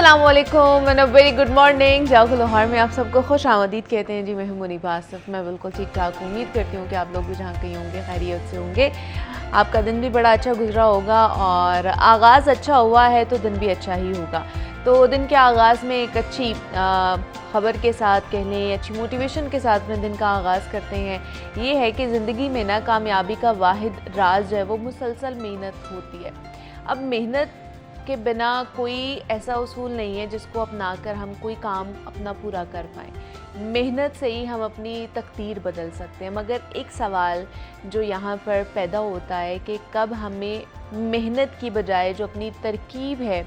अस्सलामुअलैकुम and a very good morning. जाओ लाहौर में आप सबको खुश आमदीद कहते हैं जी। मैं हूं मुनीबा आसिफ। मैं बिल्कुल ठीक ठाक उम्मीद करती हूँ कि आप लोग भी जहाँ कहीं होंगे खैरियत से होंगे। आपका दिन भी बड़ा अच्छा गुजरा होगा और आगाज़ अच्छा हुआ है तो दिन भी अच्छा ही होगा। तो दिन के आगाज़ में एक अच्छी ख़बर के साथ कह लें, अच्छी मोटिवेशन के साथ में दिन का आगाज़ करते हैं। ये है कि ज़िंदगी में ना कामयाबी का वाहिद राज जो है वो मुसलसल मेहनत होती है। अब मेहनत के बिना कोई ऐसा उसूल नहीं है जिसको अपना कर हम कोई काम अपना पूरा कर पाएँ। मेहनत से ही हम अपनी तकदीर बदल सकते हैं। मगर एक सवाल जो यहाँ पर पैदा होता है कि कब हमें मेहनत की बजाय जो अपनी तरकीब है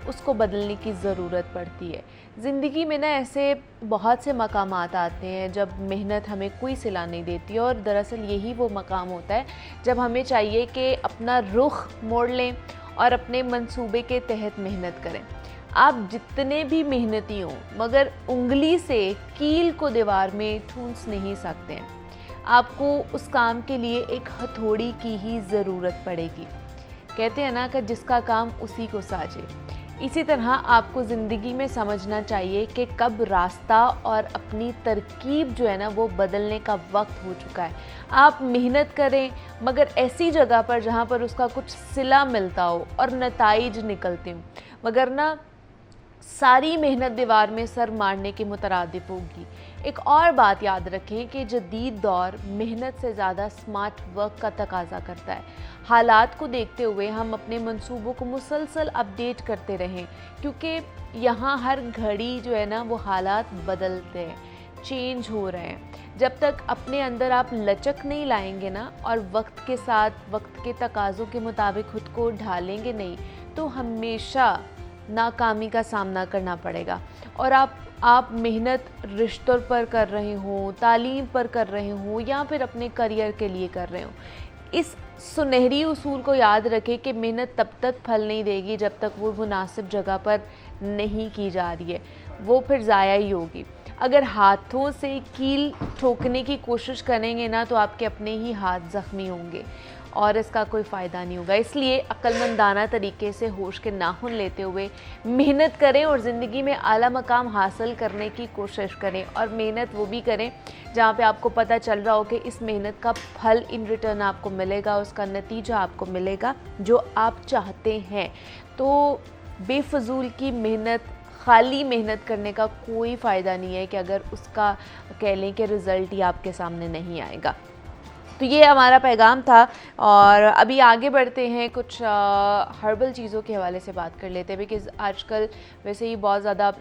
उसको बदलने की ज़रूरत पड़ती है। ज़िंदगी में ना ऐसे बहुत से मकामात आते हैं जब मेहनत हमें कोई सिला नहीं देती और दरअसल यही वो मकाम होता है जब हमें चाहिए कि अपना रुख मोड़ लें और अपने मंसूबे के तहत मेहनत करें। आप जितने भी मेहनती हों मगर उंगली से कील को दीवार में ठूंस नहीं सकते हैं। आपको उस काम के लिए एक हथौड़ी की ही ज़रूरत पड़ेगी। कहते हैं ना कि जिसका काम उसी को साजे। इसी तरह आपको ज़िंदगी में समझना चाहिए कि कब रास्ता और अपनी तरकीब जो है ना वो बदलने का वक्त हो चुका है। आप मेहनत करें मगर ऐसी जगह पर जहाँ पर उसका कुछ सिला मिलता हो और नताइज निकलते हों, मगर ना सारी मेहनत दीवार में सर मारने के मुतरादिफ होगी। एक और बात याद रखें कि जदीद दौर मेहनत से ज़्यादा स्मार्ट वर्क का तकाजा करता है। हालात को देखते हुए हम अपने मंसूबों को मुसलसल अपडेट करते रहें, क्योंकि यहाँ हर घड़ी जो है ना वो हालात बदलते हैं, चेंज हो रहे हैं। जब तक अपने अंदर आप लचक नहीं लाएंगे ना और वक्त के साथ वक्त के तकाज़ों के मुताबिक खुद को ढालेंगे नहीं तो हमेशा नाकामी का सामना करना पड़ेगा। और आप मेहनत रिश्तों पर कर रहे हो, तालीम पर कर रहे हो या फिर अपने करियर के लिए कर रहे हो, इस सुनहरी उसूल को याद रखें कि मेहनत तब तक फल नहीं देगी जब तक वो मुनासिब जगह पर नहीं की जा रही है, वो फिर ज़ाया ही होगी। अगर हाथों से कील ठोकने की कोशिश करेंगे ना तो आपके अपने ही हाथ ज़ख्मी होंगे और इसका कोई फ़ायदा नहीं होगा। इसलिए अक्लमंदाना तरीके से होश के नाखून लेते हुए मेहनत करें और ज़िंदगी में आला मकाम हासिल करने की कोशिश करें। और मेहनत वो भी करें जहाँ पे आपको पता चल रहा हो कि इस मेहनत का फल इन रिटर्न आपको मिलेगा, उसका नतीजा आपको मिलेगा जो आप चाहते हैं। तो बेफजूल की मेहनत, खाली मेहनत करने का कोई फ़ायदा नहीं है कि अगर उसका कह लें कि रिज़ल्ट ही आपके सामने नहीं आएगा। तो ये हमारा पैगाम था और अभी आगे बढ़ते हैं, कुछ हर्बल चीज़ों के हवाले से बात कर लेते हैं। बिकॉज़ आजकल वैसे ही बहुत ज़्यादा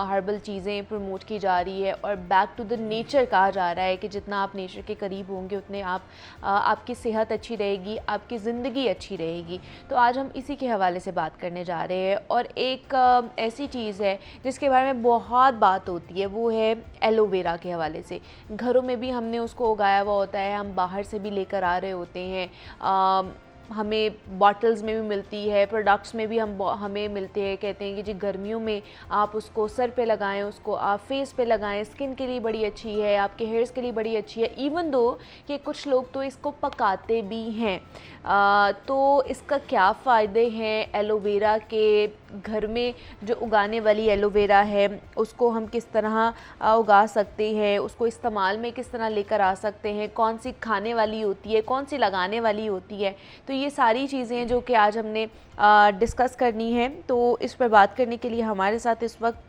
हर्बल चीज़ें प्रमोट की जा रही है और बैक टू द नेचर कहा जा रहा है कि जितना आप नेचर के करीब होंगे उतने आपकी सेहत अच्छी रहेगी, आपकी ज़िंदगी अच्छी रहेगी। तो आज हम इसी के हवाले से बात करने जा रहे हैं और एक ऐसी चीज़ है जिसके बारे में बहुत बात होती है, वो है एलोवेरा के हवाले से। घरों में भी हमने उसको उगाया हुआ होता है, हम बाहर से भी लेकर आ रहे होते हैं। हमें बॉटल्स में भी मिलती है, प्रोडक्ट्स में भी हमें मिलते हैं। कहते हैं कि जी गर्मियों में आप उसको सर पे लगाएं, उसको आप फेस पे लगाएं, स्किन के लिए बड़ी अच्छी है, आपके हेयर्स के लिए बड़ी अच्छी है। इवन दो कि कुछ लोग तो इसको पकाते भी हैं। तो इसका क्या फ़ायदे हैं एलोवेरा के? घर में जो उगाने वाली एलोवेरा है उसको हम किस तरह उगा सकते हैं, उसको इस्तेमाल में किस तरह लेकर आ सकते हैं, कौन सी खाने वाली होती है, कौन सी लगाने वाली होती है। तो ये सारी चीज़ें हैं जो कि आज हमने डिस्कस करनी है। तो इस पर बात करने के लिए हमारे साथ इस वक्त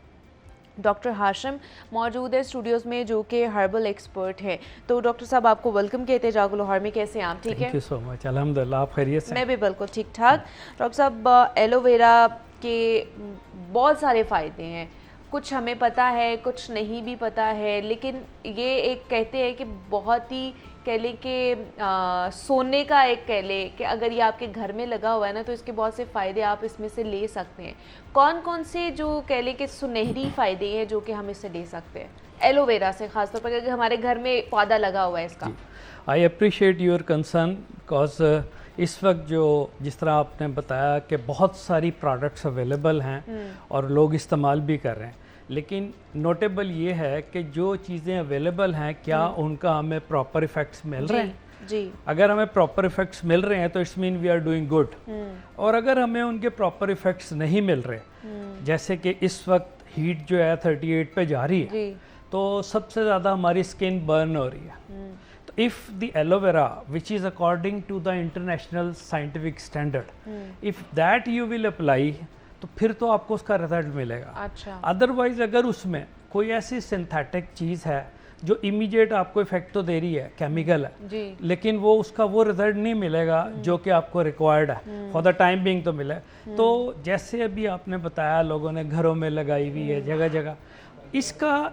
डॉक्टर हाशिम मौजूद है स्टूडियोज़ में, जो कि हर्बल एक्सपर्ट है। तो डॉक्टर साहब आपको वेलकम कहते हैं जागो लाहौर में। कैसे हैं आप? ठीक है, थैंक यू सो मच। अल्हम्दुलिल्लाह, आप खैरियत से? मैं भी बिल्कुल ठीक ठाक। डॉक्टर साहब, एलोवेरा के बहुत सारे फ़ायदे हैं, कुछ हमें पता है कुछ नहीं भी पता है, लेकिन ये एक कहते हैं कि बहुत ही कह लें कि सोने का एक कह लें कि अगर ये आपके घर में लगा हुआ है ना तो इसके बहुत से फ़ायदे आप इसमें से ले सकते हैं। कौन कौन से जो कह लें कि सुनहरी फ़ायदे हैं जो कि हम इससे ले सकते हैं एलोवेरा से, ख़ासतौर पर अगर हमारे घर में पौधा लगा हुआ है इसका? I appreciate your concern because इस वक्त जो जिस तरह आपने बताया कि बहुत सारी प्रोडक्ट्स अवेलेबल हैं और लोग इस्तेमाल भी कर रहे हैं, लेकिन नोटेबल ये है कि जो चीज़ें अवेलेबल हैं क्या उनका हमें प्रॉपर इफ़ेक्ट्स मिल रहे हैं? जी। अगर हमें प्रॉपर इफेक्ट्स मिल रहे हैं तो it's mean we are doing good, और अगर हमें उनके प्रॉपर इफेक्ट्स नहीं मिल रहे, जैसे कि इस वक्त हीट जो है 38 पे जा रही है, जी। तो सबसे ज़्यादा हमारी स्किन बर्न हो रही है। तो if the aloe vera which is according to the international scientific standard, if that you will apply, तो फिर तो आपको उसका रिजल्ट मिलेगा। अच्छा। अदरवाइज अगर उसमें कोई ऐसी सिंथेटिक चीज़ है जो इमीडिएट आपको इफेक्ट तो दे रही है, केमिकल है, जी। लेकिन वो उसका वो रिजल्ट नहीं मिलेगा जो कि आपको रिक्वायर्ड है फॉर द टाइम बिंग तो मिले। तो जैसे अभी आपने बताया लोगों ने घरों में लगाई हुई है जगह जगह, इसका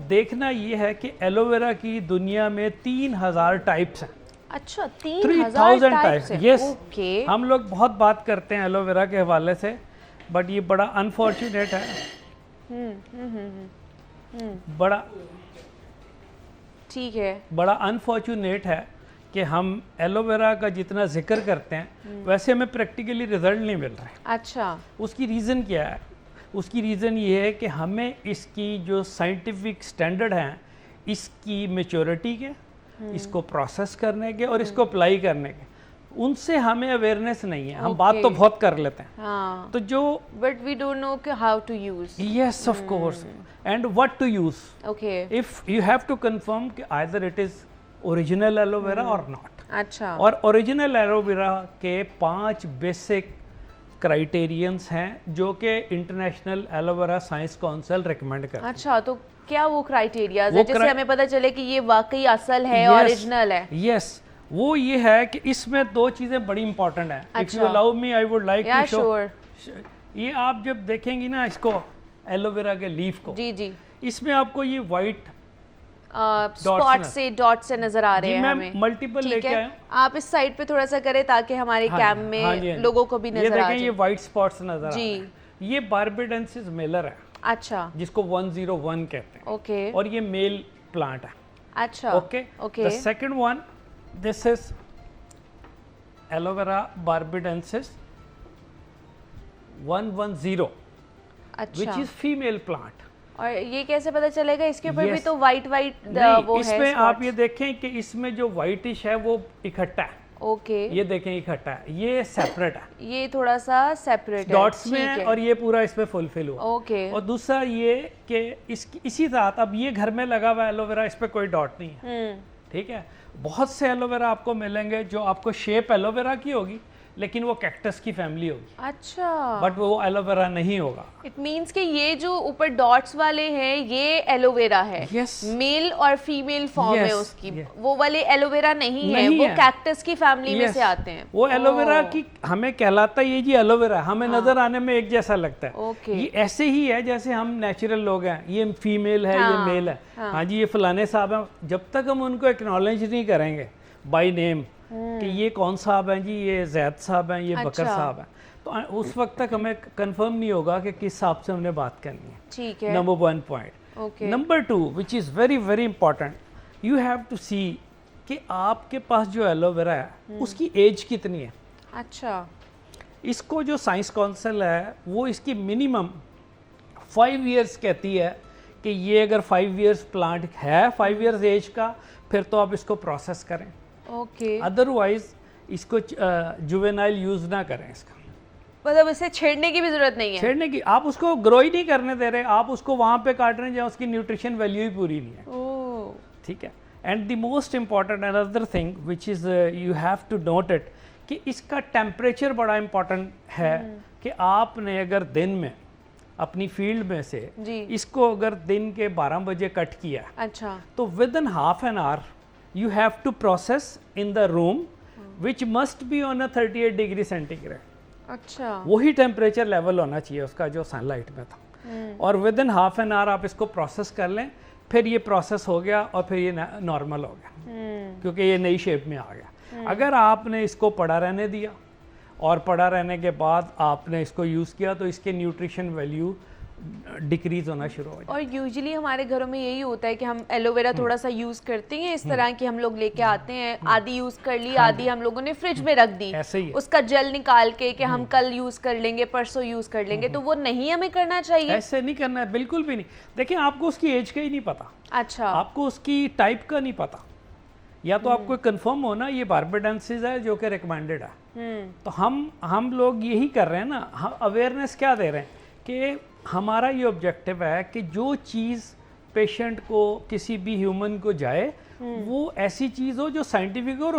देखना ये है कि एलोवेरा की दुनिया में 3000 टाइप्स हैं। अच्छा, 3000 3000 टाइप्स, टाइप्स। यस। ओके। हम लोग बहुत बात करते हैं एलोवेरा के हवाले से, बट ये बड़ा अनफॉर्चुनेट है, बड़ा ठीक है। बड़ा अनफॉर्चुनेट है कि हम एलोवेरा का जितना जिक्र करते हैं वैसे हमें प्रैक्टिकली रिजल्ट नहीं मिल रहा है। अच्छा। उसकी रीज़न क्या है? उसकी रीज़न ये है कि हमें इसकी जो साइंटिफिक स्टैंडर्ड हैं, इसकी मेच्योरिटी के, इसको प्रोसेस करने के और इसको अप्लाई करने के, उनसे हमें अवेयरनेस नहीं है। हम बात तो बहुत कर लेते हैं, हाँ। तो जो बट वी डोंट नो कि how to use. Yes of course, and what to use. Okay. If you have to confirm कि either it is original aloe vera or not. अच्छा। और ओरिजिनल एलोवेरा के 5 बेसिक क्राइटेरियंस हैं जो कि international aloe vera science council recommend करती है। अच्छा, तो क्या वो क्राइटेरियाज वो है जिससे हमें पता चले कि ये वाकई असल है, ओरिजिनल है? यस, वो ये है कि इसमें 2 चीज़ें बड़ी इंपॉर्टेंट हैं। इफ यू अच्छा। Allow me I would like या टू शो। श्योर। ये आप जब देखेंगी ना इसको, एलोवेरा के लीफ को, जी जी। इसमें आपको ये वाइट स्पॉट से, डॉट से नजर आ रहे हैं मैं हमें। मल्टीपल ठीक लेके है, आया। आप इस साइड पे थोड़ा सा करें ताकि हमारे कैम में हाँ जी। लोगों को भी ये नजर आ देखें, ये जाए। वाइट स्पॉट्स नजर आ जी। रहे हैं। ये बारबेडेंसिस मेलर है, अच्छा। जिसको 101 कहते हैं, ओके। और ये मेल प्लांट है। अच्छा। Okay. Okay. The second one, this is aloe vera barbadensis 110, अच्छा। which is female plant। और ये कैसे पता चलेगा? इसके ऊपर भी Yes। तो वाइट वाइट नहीं, वो है इसमें आप spots। ये देखें कि इसमें जो वाइटिश है वो इकट्ठा है। ओके। ये देखें इकट्ठा है, ये सेपरेट है, ये थोड़ा सा सेपरेट है। डॉट्स में ठीक है, और ये पूरा इसमें फुलफिल हुआ। ओके। और दूसरा ये कि इसी साथ अब ये घर में लगा हुआ एलोवेरा, इस पे कोई डॉट नहीं है। ठीक है। बहुत से एलोवेरा आपको मिलेंगे जो आपको शेप एलोवेरा की होगी, लेकिन वो कैक्टस की फैमिली होगी, अच्छा। बट वो एलोवेरा नहीं होगा। इट मीन्स कि ये जो ऊपर डॉट्स वाले हैं ये एलोवेरा है। Yes। मेल और फीमेल फॉर्म है Yes, उसकी। yes। वो वाले एलोवेरा नहीं है, नहीं वो है। कैक्टस की फैमिली में Yes। से आते हैं। वो एलोवेरा ओह। की हमें कहलाता ये जी एलोवेरा, हमें नजर आने में एक जैसा लगता है। ओके। ये ऐसे ही है जैसे हम नेचुरल लोग हैं, ये फीमेल है, हाँ, ये मेल है। हाँ जी, ये फलाने साहब हैं, जब तक हम उनको एक्नॉलेज नहीं करेंगे बाय नेम कि ये कौन साहब हैं जी, ये जैद साहब हैं, ये बकर अच्छा। साहब हैं, तो उस वक्त तक हमें कंफर्म नहीं होगा कि किस साहब से हमने बात करनी है। ठीक है। Number 1 point. Okay. Number 2 which is very very important, you have to see कि आपके पास जो एलोवेरा है उसकी एज कितनी है। अच्छा। इसको जो साइंस काउंसिल है वो इसकी मिनिमम 5 इयर्स कहती है कि ये अगर 5 इयर्स प्लांट है, 5 इयर्स एज का, फिर तो आप इसको प्रोसेस करें। ओके। अदरवाइज इसको जुवेनाइल यूज़ ना करें। इसका मतलब इसे छेड़ने की भी जरूरत नहीं है। छेड़ने की, आप उसको ग्रो ही नहीं करने दे रहे, आप उसको वहाँ पे काट रहे हैं जहाँ उसकी न्यूट्रिशन वैल्यू ही पूरी नहीं है। ओह। ठीक है। And the most important another thing which is you have to note it कि इसका टेम्परेचर बड़ा इम्पॉर्टेंट है कि आपने अगर दिन में अपनी फील्ड में से जी। इसको अगर दिन के 12 बजे कट किया, अच्छा। तो within half an hour you have to process in the room which must be on a 38 degree centigrade. अच्छा। वही टेम्परेचर लेवल होना चाहिए उसका जो सनलाइट में था, और with in half an our आप इसको प्रोसेस कर लें, फिर ये प्रोसेस हो गया और फिर ये नॉर्मल हो गया, क्योंकि ये नई शेप में आ गया। अगर आपने इसको पड़ा रहने दिया और पड़ा रहने के बाद आपने इसको यूज़ किया, तो इसके न्यूट्रिशन वैल्यू डिक्रीज होना शुरू हो जाए। और यूजुअली हमारे घरों में यही होता है कि हम एलोवेरा थोड़ा सा यूज करते हैं, इस तरह की हम लोग लेके आते हैं, आधी यूज कर ली, आधी हम लोगों ने फ्रिज में रख दी, ऐसे ही है। उसका जेल निकाल के कि हम कल यूज कर लेंगे, परसों यूज कर लेंगे, तो वो नहीं हमें करना चाहिए। ऐसे नहीं करना है, बिल्कुल भी नहीं। देखिए, आपको उसकी एज का ही नहीं पता, अच्छा। आपको उसकी टाइप का नहीं पता, या तो आपको कंफर्म हो ना ये बार्बेडेंसिस है जो कि रिकमेंडेड है। तो हम लोग यही कर रहे हैं ना, हम अवेयरनेस क्या दे रहे हैं कि हमारा ये ऑब्जेक्टिव है कि जो चीज़ पेशेंट को, किसी भी ह्यूमन को जाए, वो ऐसी चीज़ हो जो साइंटिफिक हो और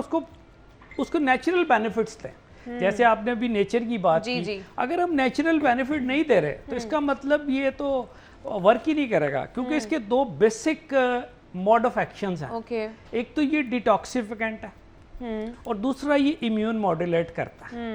उसको नेचुरल बेनिफिट्स दें। जैसे आपने अभी नेचर की बात की, अगर हम नेचुरल बेनिफिट नहीं दे रहे तो इसका मतलब ये तो वर्क ही नहीं करेगा, क्योंकि इसके दो बेसिक मोड ऑफ एक्शंस हैं। एक तो ये डिटॉक्सिफिकेंट है और दूसरा ये इम्यून मॉड्यूलेट करता है।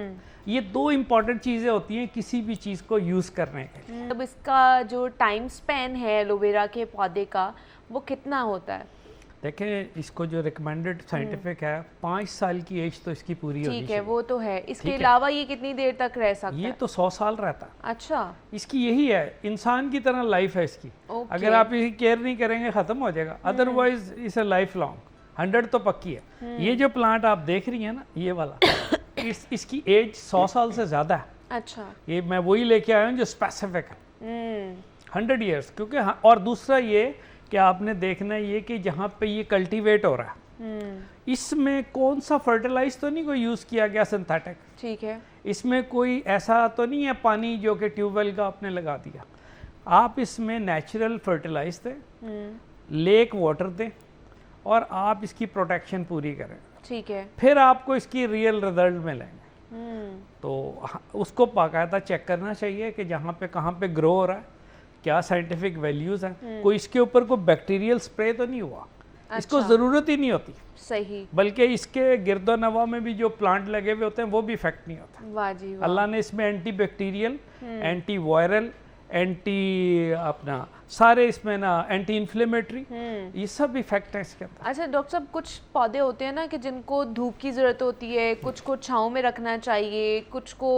ये दो इम्पॉर्टेंट चीज़ें होती हैं किसी भी चीज़ को यूज़ करने के लिए। अब इसका जो टाइम स्पैन है एलोवेरा के पौधे का, वो कितना होता है? देखें, इसको जो रिकमेंडेड साइंटिफिक है 5 साल की एज तो इसकी पूरी होनी चाहिए। ठीक है, वो तो है। इसके अलावा ये कितनी देर तक रह सकता है? ये तो 100 साल रहता है। अच्छा, इसकी यही है, इंसान की तरह लाइफ है इसकी। अगर आप इसकी केयर नहीं करेंगे ख़त्म हो जाएगा, अदरवाइज इसे लाइफ लॉन्ग 100 तो पक्की है। ये जो प्लांट आप देख रही हैं ना, ये वाला इसकी एज 100 साल से ज़्यादा है। अच्छा, ये मैं वही लेके आया हूँ जो स्पेसिफिक है 100 ईयर्स। क्योंकि और दूसरा ये कि आपने देखना है ये कि जहाँ पे ये कल्टीवेट हो रहा है, इसमें कौन सा फर्टिलाइज तो नहीं कोई यूज़ किया गया सिंथेटिक। ठीक है, इसमें कोई ऐसा तो नहीं है पानी जो कि ट्यूबवेल का आपने लगा दिया। आप इसमें नेचुरल फर्टिलाइज दें, लेक वाटर दें और आप इसकी प्रोटेक्शन पूरी करें। ठीक है, फिर आपको इसकी रियल रिजल्ट मिलेंगे। तो उसको बाकायदा चेक करना चाहिए कि जहाँ पे कहाँ पे ग्रो हो रहा है, क्या साइंटिफिक वैल्यूज हैं, कोई इसके ऊपर कोई बैक्टीरियल स्प्रे तो नहीं हुआ। अच्छा। इसको ज़रूरत ही नहीं होती। सही। बल्कि इसके गिरदो नवा में भी जो प्लांट लगे हुए होते हैं वो भी इफेक्ट नहीं होता। वाह जी वाह। अल्लाह ने इसमें anti bacterial, anti viral, anti अपना सारे इसमें ना एंटी इन्फ्लेमेटरी, ये सब इफेक्ट है इसके अंदर। अच्छा डॉक्टर साहब, कुछ पौधे होते हैं ना कि जिनको धूप की ज़रूरत होती है, कुछ को छांव में रखना चाहिए, कुछ को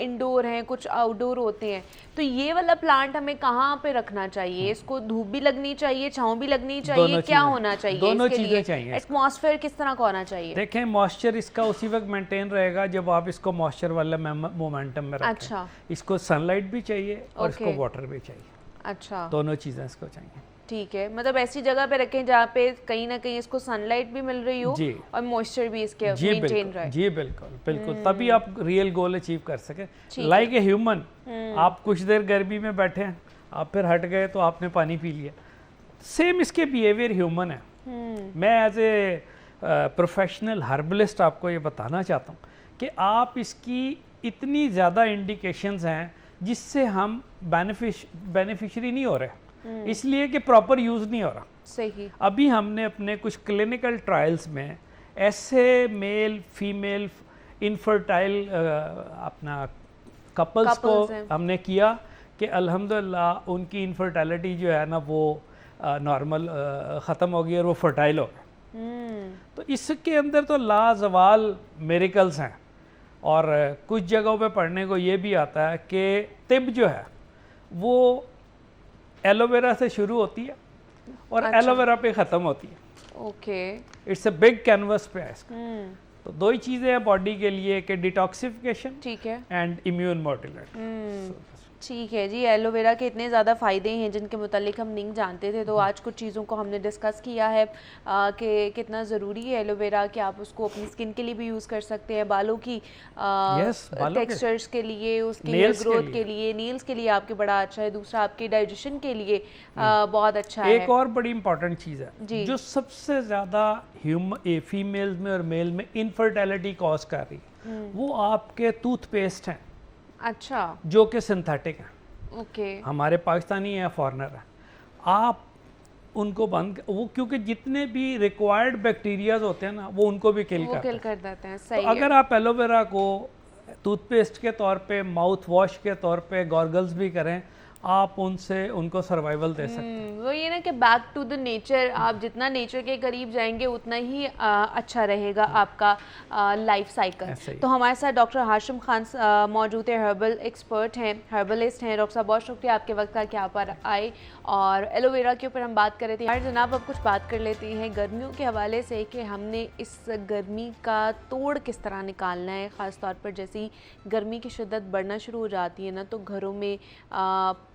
इंडोर हैं, कुछ आउटडोर होते हैं। तो ये वाला प्लांट हमें कहाँ पे रखना चाहिए? इसको धूप भी लगनी चाहिए, छांव भी लगनी चाहिए, क्या होना चाहिए? दोनों चीज़ें चाहिए। एटमॉस्फेयर किस तरह का होना चाहिए? देखें, मॉइस्चर इसका उसी वक्त मेंटेन रहेगा जब आप इसको मॉइस्चर वाले मोमेंटम में रखें। अच्छा, इसको सनलाइट भी चाहिए और इसको वाटर भी चाहिए। अच्छा, दोनों चीज़ें इसको चाहिए। ठीक है, मतलब ऐसी जगह पे रखें जहाँ पे कहीं ना कहीं इसको सनलाइट भी मिल रही हो और मॉइस्चर भी इसके मेंटेन रहे। जी बिल्कुल बिल्कुल, तभी आप रियल गोल अचीव कर सके। लाइक ए ह्यूमन, आप कुछ देर गर्मी में बैठे हैं, आप फिर हट गए तो आपने पानी पी लिया। सेम इसके बिहेवियर ह्यूमन है। मैं एज ए प्रोफेशनल हर्बलिस्ट आपको ये बताना चाहता हूँ कि आप इसकी इतनी ज़्यादा इंडिकेशंस हैं जिससे हम बेनिफिशियरी नहीं हो रहे, इसलिए कि प्रॉपर यूज़ नहीं हो रहा। सही। अभी हमने अपने कुछ क्लिनिकल ट्रायल्स में ऐसे मेल फीमेल इनफर्टाइल अपना कपल्स को हमने किया कि अल्हम्दुलिल्लाह उनकी इनफर्टिलिटी जो है ना वो नॉर्मल ख़त्म हो गई और वो फर्टाइल हो गए। तो इसके अंदर तो लाजवाल मिरेकल्स हैं। और कुछ जगहों पे पढ़ने को ये भी आता है कि तिब जो है वो एलोवेरा से शुरू होती है और एलोवेरा पे ख़त्म होती है। Okay, it's a big canvas पे है इसका। तो दो ही चीज़ें हैं बॉडी के लिए कि डिटॉक्सिफिकेशन, ठीक है, एंड इम्यून मॉड्यूलेशन। ठीक है जी। एलोवेरा के इतने ज़्यादा फ़ायदे हैं जिनके मुतालिक हम नहीं जानते थे, तो आज कुछ चीज़ों को हमने डिस्कस किया है कि कितना ज़रूरी है एलोवेरा, कि आप उसको अपनी स्किन के लिए भी यूज़ कर सकते हैं, बालों की टेक्सचर्स के लिए, उसकी हेयर ग्रोथ के लिए, नेल्स के लिए आपके बड़ा अच्छा है। दूसरा आपके डाइजेशन के लिए बहुत अच्छा है। एक और बड़ी इंपॉर्टेंट चीज़ है जो सबसे ज़्यादा फीमेल में और मेल में इनफर्टिलिटी कॉज कर रही है, वो आपके टूथपेस्ट हैं। अच्छा, जो कि सिंथेटिक है। ओके, हमारे पाकिस्तानी या फॉरेनर है, आप उनको बंद, वो क्योंकि जितने भी रिक्वायर्ड बैक्टीरियाज होते हैं ना वो उनको भी किल कर देते हैं। सही तो अगर आप एलोवेरा को टूथपेस्ट के तौर पे, माउथ वॉश के तौर पे, गॉर्गल्स भी करें, आप उनको सर्वाइवल दे सकते हैं। वो ये ना कि बैक टू द नेचर, आप जितना नेचर के करीब जाएंगे उतना ही अच्छा रहेगा आपका लाइफ साइकिल। तो हमारे साथ डॉक्टर हाशिम खान मौजूद है, हर्बल एक्सपर्ट हैं, हर्बलिस्ट हैं। डॉक्टर साहब बहुत शुक्रिया आपके वक्त का कि आप पर आए और एलोवेरा के ऊपर हम बात कर रहे थे। यार जनाब, अब कुछ बात कर लेते हैं गर्मियों के हवाले से कि हमने इस गर्मी का तोड़ किस तरह निकालना है। ख़ास तौर पर जैसे ही गर्मी की शिद्दत बढ़ना शुरू हो जाती है ना, तो घरों में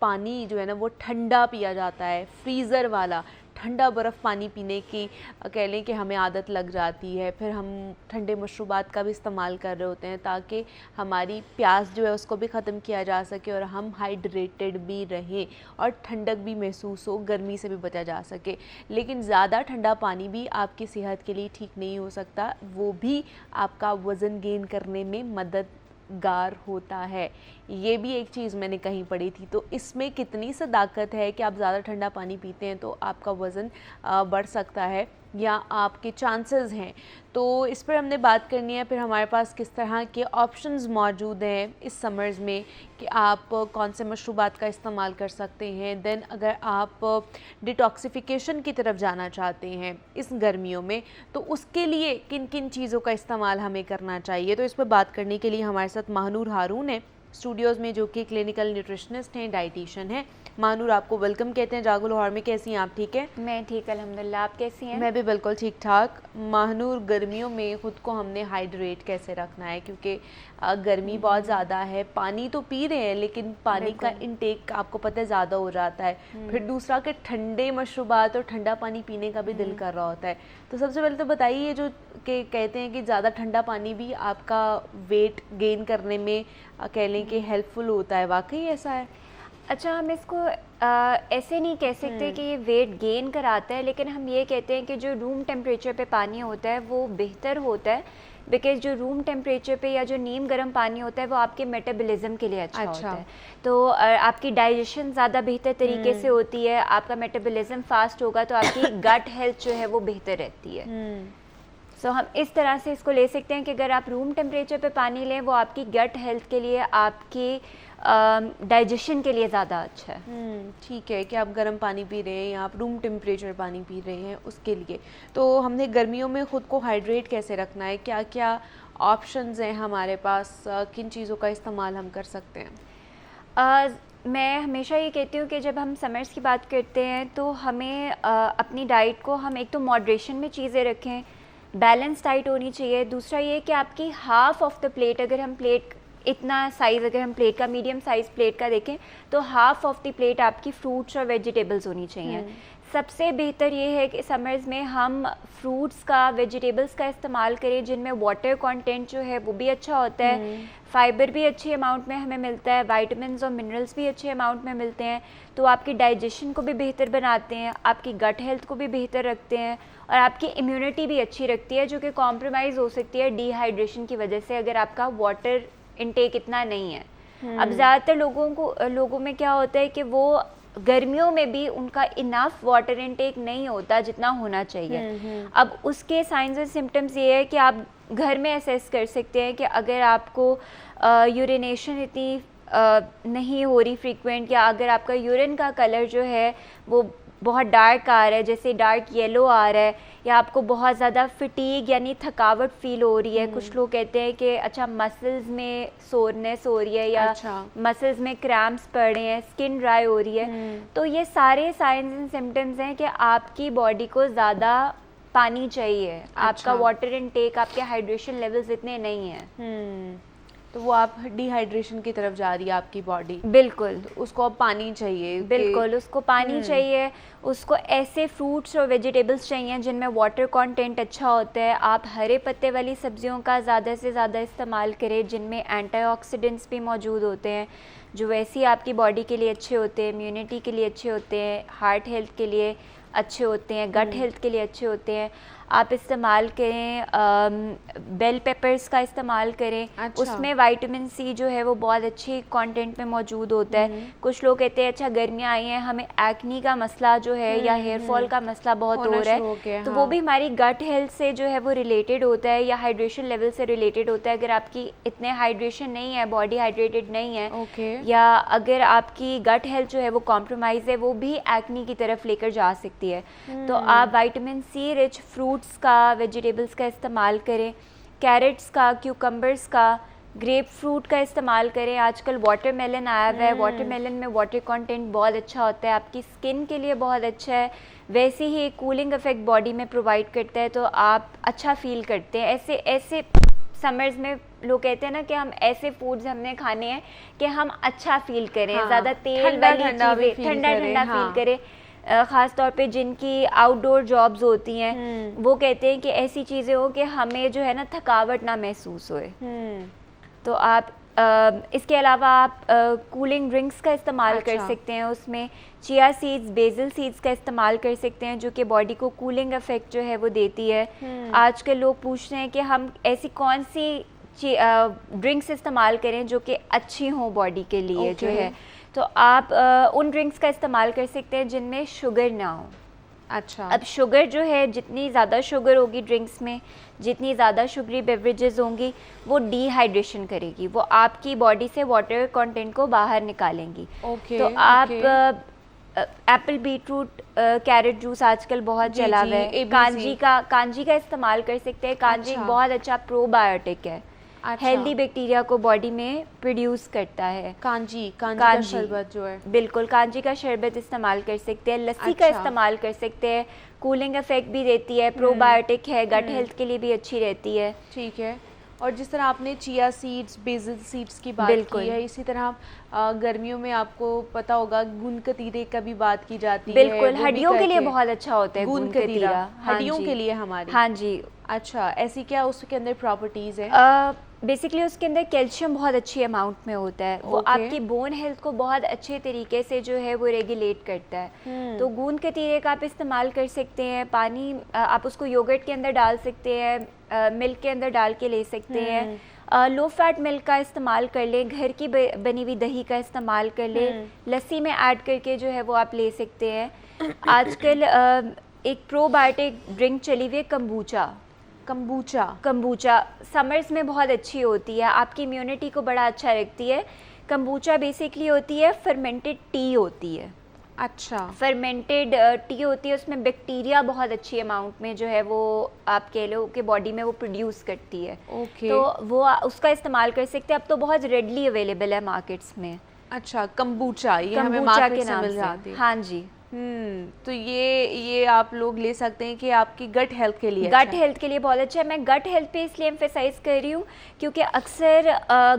पानी जो है ना वो ठंडा पिया जाता है, फ्रीज़र वाला ठंडा बर्फ़ पानी पीने की कह लें कि हमें आदत लग जाती है, फिर हम ठंडे मशरूबात का भी इस्तेमाल कर रहे होते हैं ताकि हमारी प्यास जो है उसको भी ख़त्म किया जा सके और हम हाइड्रेटेड भी रहें और ठंडक भी महसूस हो, गर्मी से भी बचा जा सके। लेकिन ज़्यादा ठंडा पानी भी आपकी सेहत के लिए ठीक नहीं हो सकता, वो भी आपका वज़न गेन करने में मददगार होता है। ये भी एक चीज़ मैंने कहीं पढ़ी थी। तो इसमें कितनी सदाकत है कि आप ज़्यादा ठंडा पानी पीते हैं तो आपका वज़न बढ़ सकता है या आपके चांसेस हैं, तो इस पर हमने बात करनी है। फिर हमारे पास किस तरह के ऑप्शंस मौजूद हैं इस समर्स में कि आप कौन से मशरूबात का इस्तेमाल कर सकते हैं। देन अगर आप डिटॉक्सिफिकेशन की तरफ जाना चाहते हैं इस गर्मियों में, तो उसके लिए किन किन चीज़ों का इस्तेमाल हमें करना चाहिए। तो इस पर बात करने के लिए हमारे साथ महानूर हारून है स्टूडियोज़ में, जो कि क्लिनिकल न्यूट्रिशनिस्ट हैं, डाइटिशियन हैं। महानूर, आपको वेलकम कहते हैं जागो लाहौर में। कैसी हैं आप? ठीक है, मैं ठीक अल्हम्दुलिल्लाह। आप कैसी हैं? मैं भी बिल्कुल ठीक ठाक। महानूर, गर्मियों में ख़ुद को हमने हाइड्रेट कैसे रखना है, क्योंकि गर्मी बहुत ज़्यादा है, पानी तो पी रहे हैं लेकिन पानी का इंटेक आपको पता है ज़्यादा हो जाता है, फिर दूसरा कि ठंडे मशरूबात और ठंडा पानी पीने का भी दिल कर रहा होता है। तो सबसे पहले तो बताइए, जो कि कहते हैं कि ज़्यादा ठंडा पानी भी आपका वेट गेन करने में कह लें कि हेल्पफुल होता है, वाकई ऐसा है? अच्छा, हम इसको ऐसे नहीं कह सकते कि ये वेट गेन कराता है, लेकिन हम ये कहते हैं कि जो रूम टेम्परेचर पे पानी होता है वो बेहतर होता है, बिकॉज जो रूम टेम्परेचर पे या जो नीम गर्म पानी होता है वो आपके मेटाबॉलिज्म के लिए अच्छा होता है। तो आपकी डाइजेशन ज़्यादा बेहतर तरीके से होती है, आपका मेटाबॉलिज्म फास्ट होगा, तो आपकी गट हेल्थ जो है वो बेहतर रहती है। सो हम इस तरह से इसको ले सकते हैं कि अगर आप रूम टेम्परेचर पे पानी लें वो आपकी गट हेल्थ के लिए, आपकी डाइजेशन के लिए ज़्यादा अच्छा है। ठीक है कि आप गर्म पानी पी रहे हैं या आप रूम टेम्परेचर पानी पी रहे हैं उसके लिए। तो हमने गर्मियों में ख़ुद को हाइड्रेट कैसे रखना है, क्या क्या ऑप्शंस हैं हमारे पास, किन चीज़ों का इस्तेमाल हम कर सकते हैं? मैं हमेशा ये कहती हूँ कि जब हम समर्स की बात करते हैं तो हमें अपनी डाइट को हम एक तो मॉडरेशन में चीज़ें रखें, बैलेंस डाइट होनी चाहिए। दूसरा ये कि आपकी हाफ़ ऑफ द प्लेट, अगर हम प्लेट इतना साइज़, अगर हम प्लेट का मीडियम साइज़ प्लेट का देखें तो हाफ़ ऑफ द प्लेट आपकी फ्रूट्स और वेजिटेबल्स होनी चाहिए। सबसे बेहतर ये है कि समर्स में हम फ्रूट्स का, वेजिटेबल्स का इस्तेमाल करें जिनमें वाटर कंटेंट जो है वो भी अच्छा होता है, फाइबर भी अच्छे अमाउंट में हमें मिलता है, विटामिन्स और मिनरल्स भी अच्छे अमाउंट में मिलते हैं, तो आपकी डाइजेशन को भी बेहतर बनाते हैं, आपकी गट हेल्थ को भी बेहतर रखते हैं और आपकी इम्यूनिटी भी अच्छी रखती है, जो कि कॉम्प्रोमाइज़ हो सकती है डिहाइड्रेशन की वजह से अगर आपका वाटर इनटेक इतना नहीं है। अब ज़्यादातर लोगों में क्या होता है कि वो गर्मियों में भी उनका इनफ वाटर इनटेक नहीं होता जितना होना चाहिए। अब उसके साइंस और सिम्टम्स ये है कि आप घर में असेस कर सकते हैं कि अगर आपको यूरिनेशन इतनी नहीं हो रही फ्रीक्वेंट, या अगर आपका यूरिन का कलर जो है वो बहुत डार्क आ रहा है, जैसे डार्क येलो आ रहा है, या आपको बहुत ज़्यादा फिटीग यानी थकावट फील हो रही है। कुछ लोग कहते हैं कि अच्छा मसल्स में सोरनेस हो रही है या मसल्स में क्रैम्प्स पड़ रहे हैं, स्किन ड्राई हो रही है, तो ये सारे साइंस एंड सिम्टम्स हैं कि आपकी बॉडी को ज़्यादा पानी चाहिए। आपका वाटर इनटेक, आपके हाइड्रेशन लेवल्स इतने नहीं हैं, तो वो आप डिहाइड्रेशन की तरफ जा रही है आपकी बॉडी। बिल्कुल, तो उसको अब पानी चाहिए। बिल्कुल उसको पानी चाहिए, उसको ऐसे फ्रूट्स और वेजिटेबल्स चाहिए जिनमें वाटर कंटेंट अच्छा होता है। आप हरे पत्ते वाली सब्जियों का ज़्यादा से ज़्यादा इस्तेमाल करें जिनमें एंटीऑक्सीडेंट्स भी मौजूद होते हैं, जो वैसे ही आपकी बॉडी के लिए अच्छे होते हैं, इम्यूनिटी के लिए अच्छे होते हैं, हार्ट हेल्थ के लिए अच्छे होते हैं, गट हेल्थ के लिए अच्छे होते हैं। आप इस्तेमाल करें बेल पेपर्स का इस्तेमाल करें। अच्छा। उसमें विटामिन सी जो है वो बहुत अच्छी कंटेंट में मौजूद होता है। कुछ लोग कहते हैं अच्छा गर्मियाँ आई हैं, हमें एक्नी का मसला जो है या हेयर फॉल का मसला बहुत हो रहा है, तो वो भी हमारी गट हेल्थ से जो है वो रिलेटेड होता है या हाइड्रेशन लेवल से रिलेटेड होता है। अगर आपकी इतने हाइड्रेशन नहीं है, बॉडी हाइड्रेटेड नहीं है, या अगर आपकी गट हेल्थ जो है वो कॉम्प्रोमाइज़ है, वो भी एक्नी की तरफ लेकर जा सकती है। तो आप विटामिन सी रिच फ्रूट्स का, वेजिटेबल्स का इस्तेमाल करें, कैरेट्स का, क्यूकम्बर्स का, ग्रेप फ्रूट का इस्तेमाल करें। आजकल वाटरमेलन आया हुआ है, वाटरमेलन में वाटर कंटेंट बहुत अच्छा होता है, आपकी स्किन के लिए बहुत अच्छा है, वैसे ही एक कूलिंग इफेक्ट बॉडी में प्रोवाइड करता है, तो आप अच्छा फील करते हैं। ऐसे समर्स में लोग कहते हैं ना कि हम ऐसे फूड्स हमने खाने हैं कि हम अच्छा फील करें, ज़्यादा तेल वाली चीज़ें, ठंडा फील करें, ख़ास तौर पे जिनकी आउटडोर जॉब्स होती हैं, वो कहते हैं कि ऐसी चीज़ें हो कि हमें जो है ना थकावट ना महसूस होए। तो आप इसके अलावा आप कूलिंग ड्रिंक्स का इस्तेमाल कर सकते हैं। उसमें चिया सीड्स, बेसिल सीड्स का इस्तेमाल कर सकते हैं, जो कि बॉडी को कूलिंग इफेक्ट जो है वो देती है। आजकल लोग पूछ रहे हैं कि हम ऐसी कौन सी ड्रिंक्स इस्तेमाल करें जो कि अच्छी हों बॉडी के लिए जो है। तो आप उन ड्रिंक्स का इस्तेमाल कर सकते हैं जिनमें शुगर ना हो। अच्छा, अब शुगर जो है, जितनी ज़्यादा शुगर होगी ड्रिंक्स में, जितनी ज़्यादा शुगरी बेवरेजेस होंगी, वो डिहाइड्रेशन करेगी, वो आपकी बॉडी से वाटर कंटेंट को बाहर निकालेंगी। तो आप एप्पल, बीटरूट, कैरेट जूस आजकल बहुत चला हुआ है। कांजी का इस्तेमाल कर सकते हैं। कांजी एक बहुत अच्छा प्रोबायोटिक है। हेल्दी बैक्टीरिया को बॉडी में प्रोड्यूस करता है। कांजी का शरबत जो है, बिल्कुल कांजी का शरबत इस्तेमाल कर सकते हैं। लस्सी का इस्तेमाल कर सकते हैं, कूलिंग इफेक्ट भी देती है, प्रोबायोटिक है, गट हेल्थ के लिए भी अच्छी रहती है। ठीक है। और जिस तरह आपने चिया सीड्स, बेसिल सीड्स की बात की है, इसी तरह गर्मियों में आपको पता होगा गूंद कतीरे का भी बात की जाती है। बिल्कुल, हड्डियों के लिए बहुत अच्छा होता है गूंद कतीरा, हड्डियों के लिए हमारी। हाँ जी। अच्छा, ऐसी क्या उसके अंदर प्रॉपर्टीज है? बेसिकली उसके अंदर कैल्शियम बहुत अच्छी अमाउंट में होता है। वो आपकी बोन हेल्थ को बहुत अच्छे तरीके से जो है वो रेगुलेट करता है। तो गूंद कतीरे का आप इस्तेमाल कर सकते हैं। पानी आप उसको योगर्ट के अंदर डाल सकते हैं, मिल्क के अंदर डाल के ले सकते हैं। लो फैट मिल्क का इस्तेमाल कर लें, घर की बनी हुई दही का इस्तेमाल कर लें, लस्सी में ऐड करके जो है वो आप ले सकते हैं। आजकल एक प्रोबायोटिक ड्रिंक चली हुई है, कंबूचा समर्स में बहुत अच्छी होती है, आपकी इम्यूनिटी को बड़ा अच्छा रखती है। कंबूचा बेसिकली होती है फर्मेंटेड टी होती है। अच्छा, फर्मेंटेड टी होती है, उसमें बैक्टीरिया बहुत अच्छी अमाउंट में जो है वो आप कह लो कि बॉडी में वो प्रोड्यूस करती है। तो वो उसका इस्तेमाल कर सकते हैं। अब तो बहुत रेडली अवेलेबल है मार्केट्स में। अच्छा, कंबूचा, ये हमें मार्केट से मिल जाती है। हाँ जी। तो ये आप लोग ले सकते हैं कि आपकी गट हेल्थ के लिए गट हेल्थ के लिए बहुत अच्छा है। मैं गट हेल्थ पे इसलिए एम्फेसाइज कर रही हूँ क्योंकि अक्सर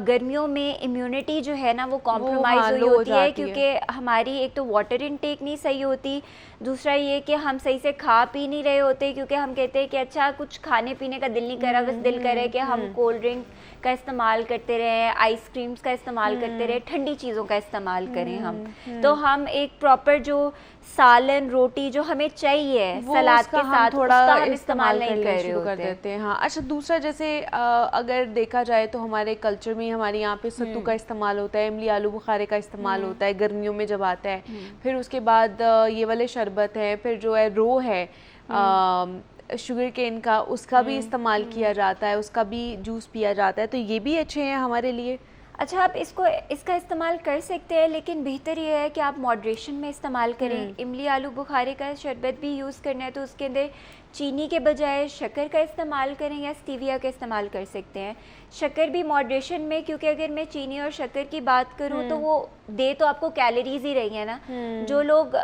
गर्मियों में इम्यूनिटी जो है ना वो कॉम्प्रोमाइज़ हुई होती है, क्योंकि हमारी एक तो वाटर इनटेक नहीं सही होती, दूसरा ये कि हम सही से खा पी नहीं रहे होते, क्योंकि हम कहते हैं कि अच्छा कुछ खाने पीने का दिल नहीं कर रहा, बस दिल कर रहा है कि हम कोल्ड ड्रिंक का इस्तेमाल करते रहें, आइसक्रीम्स का इस्तेमाल करते रहें, ठंडी चीज़ों का इस्तेमाल करें हम। तो हम एक प्रॉपर जो सालन, रोटी जो हमें चाहिए सलाद के साथ, थोड़ा हम इस्तेमाल नहीं कर रहे कर देते हैं। हाँ, अच्छा, दूसरा जैसे अगर देखा जाए तो हमारे कल्चर में हमारे यहाँ पे सत्तू का इस्तेमाल होता है, इमली आलू बुखारे का इस्तेमाल होता है गर्मियों में जब आता है। फिर उसके बाद ये वाले शरबत है, फिर जो है रो है शुगर केन का, उसका भी इस्तेमाल किया जाता है, उसका भी जूस पिया जाता है। तो ये भी अच्छे हैं हमारे लिए। अच्छा, आप इसका इस्तेमाल कर सकते हैं, लेकिन बेहतर ये है कि आप मॉडरेशन में इस्तेमाल करें। इमली आलू बुखारे का शरबत भी यूज़ करना है तो उसके अंदर चीनी के बजाय शक्कर का इस्तेमाल करें या स्टीविया का इस्तेमाल कर सकते हैं। शक्कर भी मॉडरेशन में, क्योंकि अगर मैं चीनी और शक्कर की बात करूँ तो वो दे तो आपको कैलोरीज ही रही है ना। जो लोग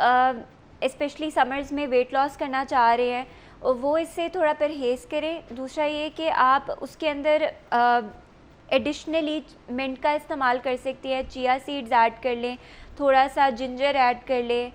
स्पेशली समर्स में वेट लॉस करना चाह रहे हैं वो इससे थोड़ा परहेज़ करें। दूसरा ये कि आप उसके अंदर एडिशनली मिंट का इस्तेमाल कर सकती है, चिया सीड्स ऐड कर लें, थोड़ा सा जिंजर ऐड कर लें,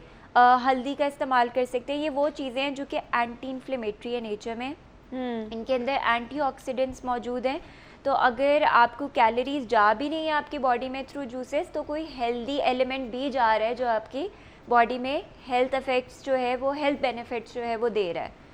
हल्दी का इस्तेमाल कर सकते हैं। ये वो चीज़ें हैं जो कि एंटी इन्फ्लेमेटरी है नेचर में, इनके अंदर एंटीऑक्सीडेंट्स मौजूद हैं। तो अगर आपको कैलोरीज जा भी नहीं है आपकी बॉडी में थ्रू जूसेस, तो कोई हेल्दी एलिमेंट भी जा रहा है जो आपकी बॉडी में हेल्थ इफेक्ट्स जो है वो, हेल्थ बेनिफिट्स जो है वो दे रहा है।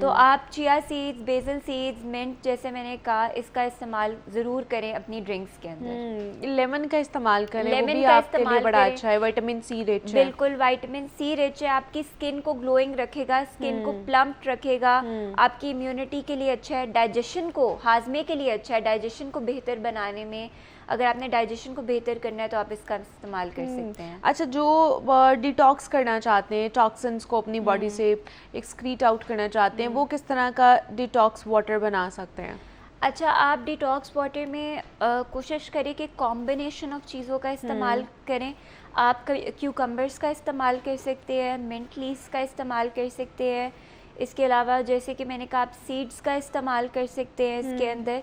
तो आप chia seeds, basil seeds, mint जैसे मैंने कहा, इसका इस्तेमाल ज़रूर करें अपनी ड्रिंक्स के अंदर। लेमन का इस्तेमाल करें, वो भी आपके लिए बड़ा अच्छा है, विटामिन सी रिच है। बिल्कुल, विटामिन सी रिच है, आपकी स्किन को ग्लोइंग रखेगा, स्किन को प्लम्प रखेगा, आपकी इम्यूनिटी के लिए अच्छा है, डाइजेशन को, हाजमे के लिए अच्छा है, डाइजेशन को बेहतर बनाने में, अगर आपने डाइजेशन को बेहतर करना है तो आप इसका इस्तेमाल कर सकते हैं। अच्छा, जो डिटॉक्स करना चाहते हैं, टॉक्सिन्स को अपनी बॉडी से एक्सक्रीट आउट करना चाहते हैं, वो किस तरह का डिटॉक्स वाटर बना सकते हैं? अच्छा, आप डिटॉक्स वाटर में कोशिश करें कि कॉम्बिनेशन ऑफ चीज़ों का इस्तेमाल करें। आप क्यूकम्बर्स का इस्तेमाल कर सकते हैं, मिंट लीव्स का इस्तेमाल कर सकते हैं। इसके अलावा जैसे कि मैंने कहा, आप सीड्स का इस्तेमाल कर सकते हैं इसके अंदर।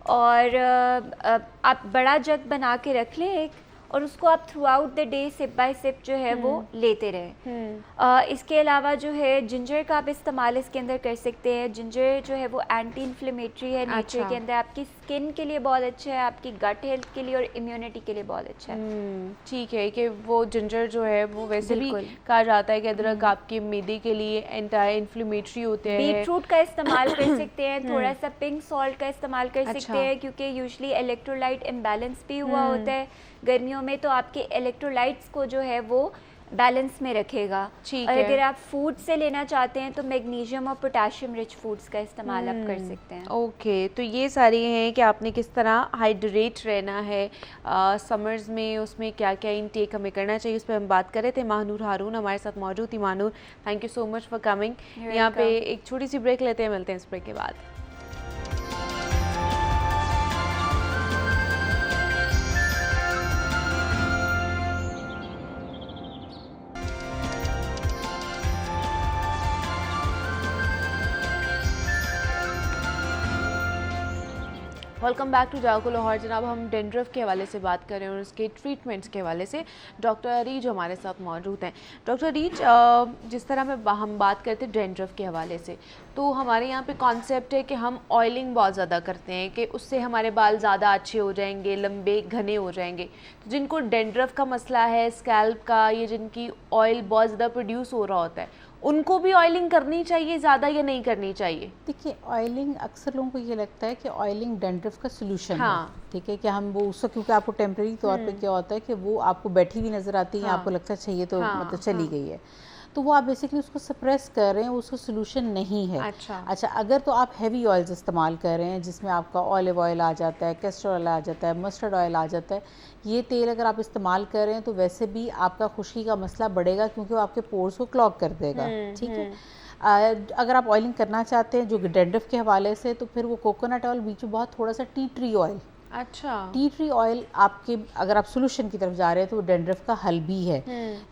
और आप बड़ा जग बना के रख लें एक, और उसको आप throughout the day sip by sip जो है वो लेते रहें। इसके अलावा जो है जिंजर का आप इस्तेमाल इसके अंदर कर सकते हैं। जिंजर जो है वो एंटी इन्फ्लेमेटरी है नेचर के अंदर, आपकी स्किन के लिए बहुत अच्छा है, आपकी गट हेल्थ के लिए और इम्यूनिटी के लिए बहुत अच्छा है। ठीक है कि वो जिंजर जो है वो वैसे भी कहा जाता है कि अदरक आपके मैदे के लिए एंटी इन्फ्लेमेटरी होते हैं। बीटरूट का इस्तेमाल कर सकते हैं, थोड़ा सा पिंक सॉल्ट का इस्तेमाल कर सकते हैं, क्योंकि यूजुअली इलेक्ट्रोलाइट इम्बैलेंस भी हुआ होता है गर्मियों में, तो आपके इलेक्ट्रोलाइट्स को जो है वो बैलेंस में रखेगा। और अगर आप फूड से लेना चाहते हैं तो मैग्नीशियम और पोटेशियम रिच फूड्स का इस्तेमाल आप कर सकते हैं। ओके, तो ये सारी हैं कि आपने किस तरह हाइड्रेट रहना है समर्स में, उसमें क्या क्या इनटेक हमें करना चाहिए, उस पर हम बात कर रहे थे। महानूर हारून हमारे साथ मौजूद थी। Mahnoor, thank you so much for coming. यहाँ पे एक छोटी सी ब्रेक लेते हैं, मिलते हैं इस ब्रेक के बाद। वेलकम बैक टू जागो लाहौर। जनाब, हम डेंड्रफ के हवाले से बात कर रहे हैं और उसके ट्रीटमेंट्स के हवाले से डॉक्टर अरीज हमारे साथ मौजूद हैं। डॉक्टर अरीज, जिस तरह हम बात करते हैं डेंड्रफ के हवाले से, तो हमारे यहाँ पे कॉन्सेप्ट है कि हम ऑयलिंग बहुत ज़्यादा करते हैं कि उससे हमारे बाल ज़्यादा अच्छे हो जाएंगे, लंबे घने हो जाएंगे। तो जिनको डेंड्रफ का मसला है, स्कैल्प का, ये जिनकी ऑयल बहुत ज़्यादा प्रोड्यूस हो रहा होता है, उनको भी ऑयलिंग करनी चाहिए ज़्यादा या नहीं करनी चाहिए? देखिए, ऑयलिंग अक्सर लोगों को ये लगता है कि ऑयलिंग डेंड्रफ का सोल्यूशन है, ठीक है, कि हम वो उसको, क्योंकि आपको टेम्परेरी तौर पे क्या होता है कि वो आपको बैठी हुई नज़र आती है, आपको लगता है चाहिए तो मतलब चली गई है, तो वो आप बेसिकली उसको सप्रेस कर रहे हैं, उसको सोल्यूशन नहीं है। अच्छा, अगर तो आप हैवी ऑयल्स इस्तेमाल कर रहे हैं जिसमें आपका ऑलिव ऑयल आ जाता है, कैस्टर ऑयल आ जाता है, मस्टर्ड ऑयल आ जाता है, ये तेल अगर आप इस्तेमाल कर रहे हैं तो वैसे भी आपका खुश्की का मसला बढ़ेगा, क्योंकि वो आपके पोर्स को क्लॉग कर देगा, ठीक है। अगर आप ऑयलिंग करना चाहते हैं जो डेंड्रफ के हवाले से, तो फिर वो कोकोनट ऑयल, बीच में बहुत थोड़ा सा टी ट्री ऑयल, अच्छा, टी ट्री ऑयल आपके, अगर आप सोल्यूशन की तरफ जा रहे हैं तो वो डेंड्रफ का हल भी है।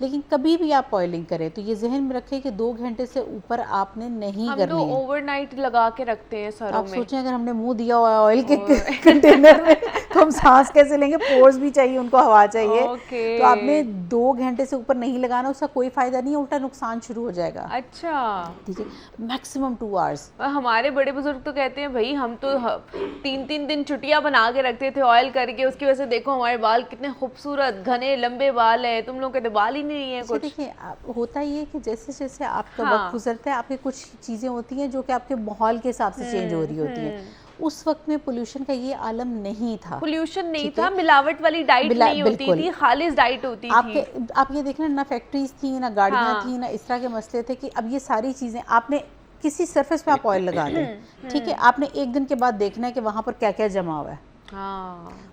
लेकिन कभी भी आप ऑयलिंग करें तो ये जहन में रखें कि 2 घंटे से ऊपर आपने नहीं करनी है। हम तो ओवरनाइट लगा के रखते हैं सरों आप में। सोचें अगर हमने मुंह दिया हुआ है ऑयल के कंटेनर में तो हम सांस कैसे लेंगे? पोर्स भी चाहिए, उनको हवा चाहिए। तो आपने 2 घंटे से ऊपर नहीं लगाना, उसका कोई फायदा नहीं है, उल्टा नुकसान शुरू हो जाएगा। अच्छा, ठीक है, मैक्सिमम 2 आवर्स। हमारे बड़े बुजुर्ग तो कहते हैं भाई हम तो 3-3 दिन छुट्टियां बना के रखते थे ऑयल करके, उसकी वजह से देखो हमारे बाल कितने खूबसूरत घने लंबे बाल है, तुम लोग के तो बाल ही नहीं है कुछ। देखिए, होता ये कि जैसे जैसे आपका वक्त गुजरता है, आपकी कुछ चीज़ें होती हैं जो कि आपके माहौल के हिसाब से चेंज हो रही होती हैं। उस वक्त में पोल्यूशन का ये आलम नहीं था, पोल्यूशन नहीं था, मिलावट वाली डाइट नहीं होती थी, खालिस डाइट होती थी। आप ये देखना, ना फैक्ट्रीज थी, ना गाड़ियाँ थी, ना इस तरह के मसले थे कि अब ये सारी चीज़ें आपने किसी सरफेस पे आप ऑयल लगा दें, ठीक है, आपने एक दिन के बाद देखना है कि वहाँ पर क्या क्या जमा हुआ है।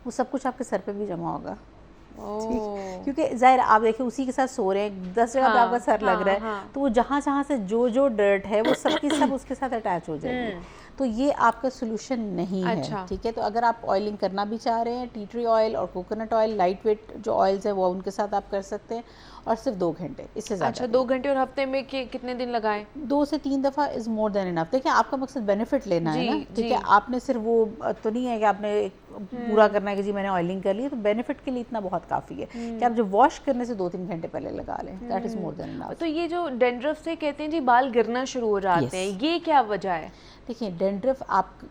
वो सब कुछ आपके सर पे भी जमा होगा, ठीक, क्योंकि जाहिर आप देखिए उसी के साथ सो रहे हैं, 10 जगह पे आपका सर लग रहा है, तो वो जहाँ जहाँ से जो डर्ट है वो सब की सब उसके साथ अटैच हो जाएगी। तो ये आपका सोल्यूशन नहीं है, ठीक है। तो अगर आप ऑयलिंग करना भी चाह रहे हैं, टी ट्री ऑयल और कोकोनट ऑयल, लाइट वेट जो ऑयल्स है वो उनके साथ आप कर सकते हैं, और सिर्फ 2 घंटे, इससे ज़्यादा। अच्छा, 2 घंटे, और हफ्ते में कितने दिन लगाएं? 2 से 3 दफ़ा इज़ मोर देन इनफ। देखिए, आपका मकसद बेनिफिट लेना है ना, ठीक है, आपने सिर्फ वो तो नहीं है कि आपने पूरा करना है कि जी मैंने ऑयलिंग कर ली, तो बेनिफिट के लिए इतना बहुत काफ़ी है कि आप जो वॉश करने से 2-3 घंटे पहले लगा लें, that is more than enough. तो ये जो डेंड्रफ से कहते हैं जी बाल गिरना शुरू हो जाते हैं, ये क्या वजह है? देखिए, डेंड्रफ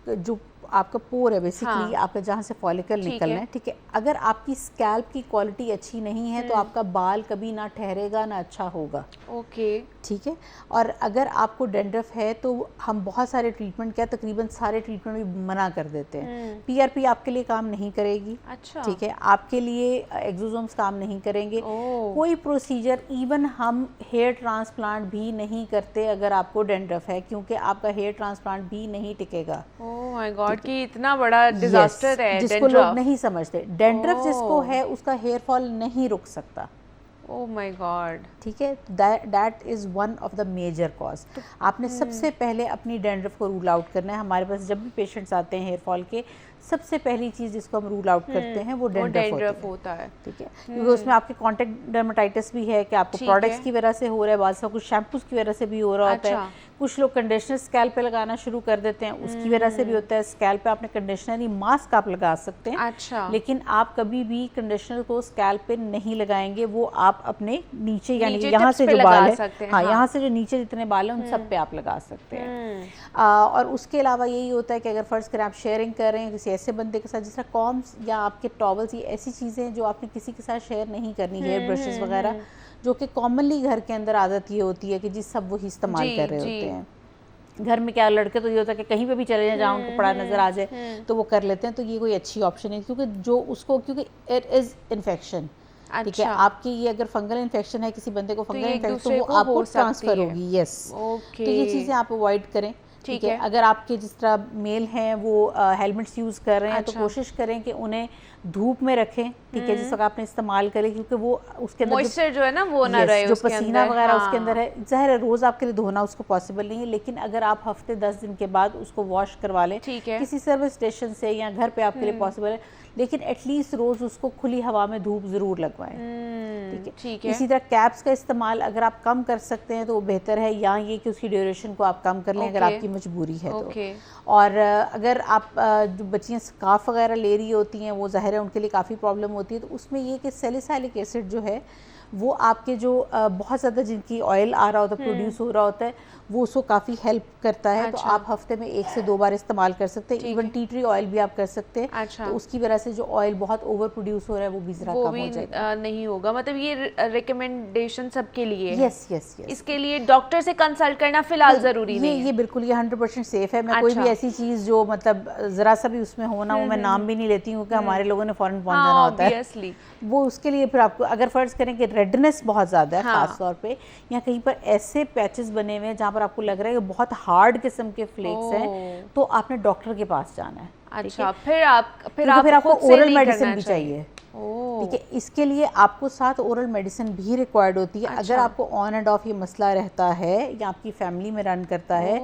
जो आपका पोर है बेसिकली, आपका जहाँ से फॉलिकल निकलना है, ठीक है, अगर आपकी स्कैल्प की क्वालिटी अच्छी नहीं है तो आपका बाल कभी ना ठहरेगा ना अच्छा होगा। ओके, ठीक है। और अगर आपको डेंड्रफ है तो हम बहुत सारे ट्रीटमेंट, क्या तकरीबन सारे ट्रीटमेंट भी मना कर देते हैं। पीआरपी आपके लिए काम नहीं करेगी, अच्छा, ठीक है, आपके लिए एक्सोसोम्स काम नहीं करेंगे, कोई प्रोसीजर, इवन हम हेयर ट्रांसप्लांट भी नहीं करते अगर आपको डेंड्रफ है, क्योंकि आपका हेयर ट्रांसप्लांट भी नहीं टिकेगा। ओह माय गॉड, कि इतना बड़ा डिजास्टर है जिसको लोग नहीं समझते। डेंड्रफ जिसको है उसका हेयर फॉल नहीं रुक सकता। ओह माय गॉड, ठीक है, that is one of the major cause. आपने सबसे पहले अपनी डेंड्रफ को रूल आउट करना है। हमारे पास जब भी पेशेंट्स आते हैं हेयर फॉल के, सबसे पहली चीज़ जिसको हम रूल आउट करते हैं वो डेंड्रफ होता है। ठीक है, क्योंकि उसमें आपके कॉन्टैक्ट डर्मेटाइटिस भी है कि आपको प्रोडक्ट्स की वजह से हो रहा है, बाद कुछ शैम्पूज की वजह से भी हो रहा होता है, कुछ लोग कंडीशनर स्कैल्प पे लगाना शुरू कर देते हैं, उसकी वजह से भी होता है। स्कैल्प पे आपने कंडीशनर ही मास्क आप लगा सकते हैं, अच्छा, लेकिन आप कभी भी कंडीशनर को स्कैल्प पे नहीं लगाएंगे, वो आप अपने नीचे यानी यहाँ से जो बाल है, हाँ यहाँ से जो नीचे जितने बाल हैं उन सब पे आप लगा सकते हैं। और उसके अलावा यही होता है कि अगर फर्ज करें आप शेयरिंग कर रहे हैं किसी ऐसे बंदे के साथ, जिस तरह कॉम्स या आपके टॉवल्स, ये ऐसी चीज़ें जो आपने किसी के साथ शेयर नहीं करनी, हेयर ब्रशेस वगैरह, जो कि कॉमनली घर के अंदर आदत ये होती है कि जी सब वही इस्तेमाल कर रहे होते हैं। घर में क्या लड़के तो ये होता है कि कहीं पे भी चले जाएं, जहाँ उनको कपड़ा नज़र आ जाए तो वो कर लेते हैं, तो ये कोई अच्छी ऑप्शन है, क्योंकि जो उसको, क्योंकि इट इज़ इन्फेक्शन, ठीक है, आपकी ये अगर फंगल इन्फेक्शन है, किसी बंदे को फंगल इन्फेक्शन, तो वो आपको ट्रांसफ़र होगी। यस, तो ये चीज़ें आप अवॉइड करें। ठीक है, अगर आपके जिस तरह मेल हैं वो हेलमेट्स यूज़ कर रहे हैं, तो कोशिश करें कि उन्हें धूप में रखें, ठीक है, जिस वक्त आपने इस्तेमाल करें, क्योंकि वो उसके अंदर मॉइस्चर जो है ना वो ना रहे, जो पसीना वगैरह उसके अंदर है, ज़ाहिर है रोज़ आपके लिए धोना उसको पॉसिबल नहीं है, लेकिन अगर आप हफ्ते 10 दिन के बाद उसको वॉश करवा लें किसी सर्विस स्टेशन से या घर पे आपके लिए पॉसिबल है, लेकिन एटलीस्ट रोज़ उसको खुली हवा में धूप ज़रूर लगवाएं। ठीक है, इसी तरह कैप्स का इस्तेमाल अगर आप कम कर सकते हैं तो वो बेहतर है, या ये कि उसकी ड्यूरेशन को आप कम कर लें अगर आपकी मजबूरी है तो। और अगर आप जो बच्चियाँ स्कार्फ वगैरह ले रही होती हैं, वो ज़ाहिर है उनके लिए काफ़ी प्रॉब्लम होती है, तो उसमें ये कि सैलिसाइलिक एसिड जो है वो आपके जो बहुत ज़्यादा जिनकी ऑयल आ रहा होता है, प्रोड्यूस हो रहा होता है, वो उसको काफ़ी हेल्प करता है। तो आप हफ्ते में 1 से 2 बार इस्तेमाल कर सकते हैं। इवन टी ट्री ऑयल भी आप कर सकते हैं। तो उसकी वजह से जो ऑयल बहुत ओवर प्रोड्यूस हो रहा है वो भी ज़रा कम हो जाएगा। नहीं होगा, मतलब ये रिकमेंडेशन सबके लिए है। यस यस यस, इसके लिए डॉक्टर से कंसल्ट करना फिलहाल ज़रूरी नहीं है। ये बिल्कुल, ये 100% सेफ है। मैं कोई भी ऐसी चीज़ जो मतलब ज़रा सा भी उसमें होना, वो मैं नाम भी नहीं लेती हूँ, क्योंकि हमारे लोगों ने फ़ौरन पहुँच जाना होता है वो। उसके लिए फिर आपको अगर फ़र्ज़ करें कि रेडनेस बहुत ज़्यादा है, ख़ास तौर पे, या कहीं पर ऐसे पैचेस बने हुए हैं जहाँ पर आपको लग रहा है कि बहुत हार्ड किस्म के फ्लेक्स हैं, तो आपने डॉक्टर के पास जाना है। अच्छा, फिर आपको ओरल मेडिसिन भी चाहिए। ठीक है, इसके लिए आपको साथ ओरल मेडिसिन भी रिक्वायर्ड होती है। अगर आपको ऑन एंड ऑफ ये मसला रहता है या आपकी फैमिली में रन करता है,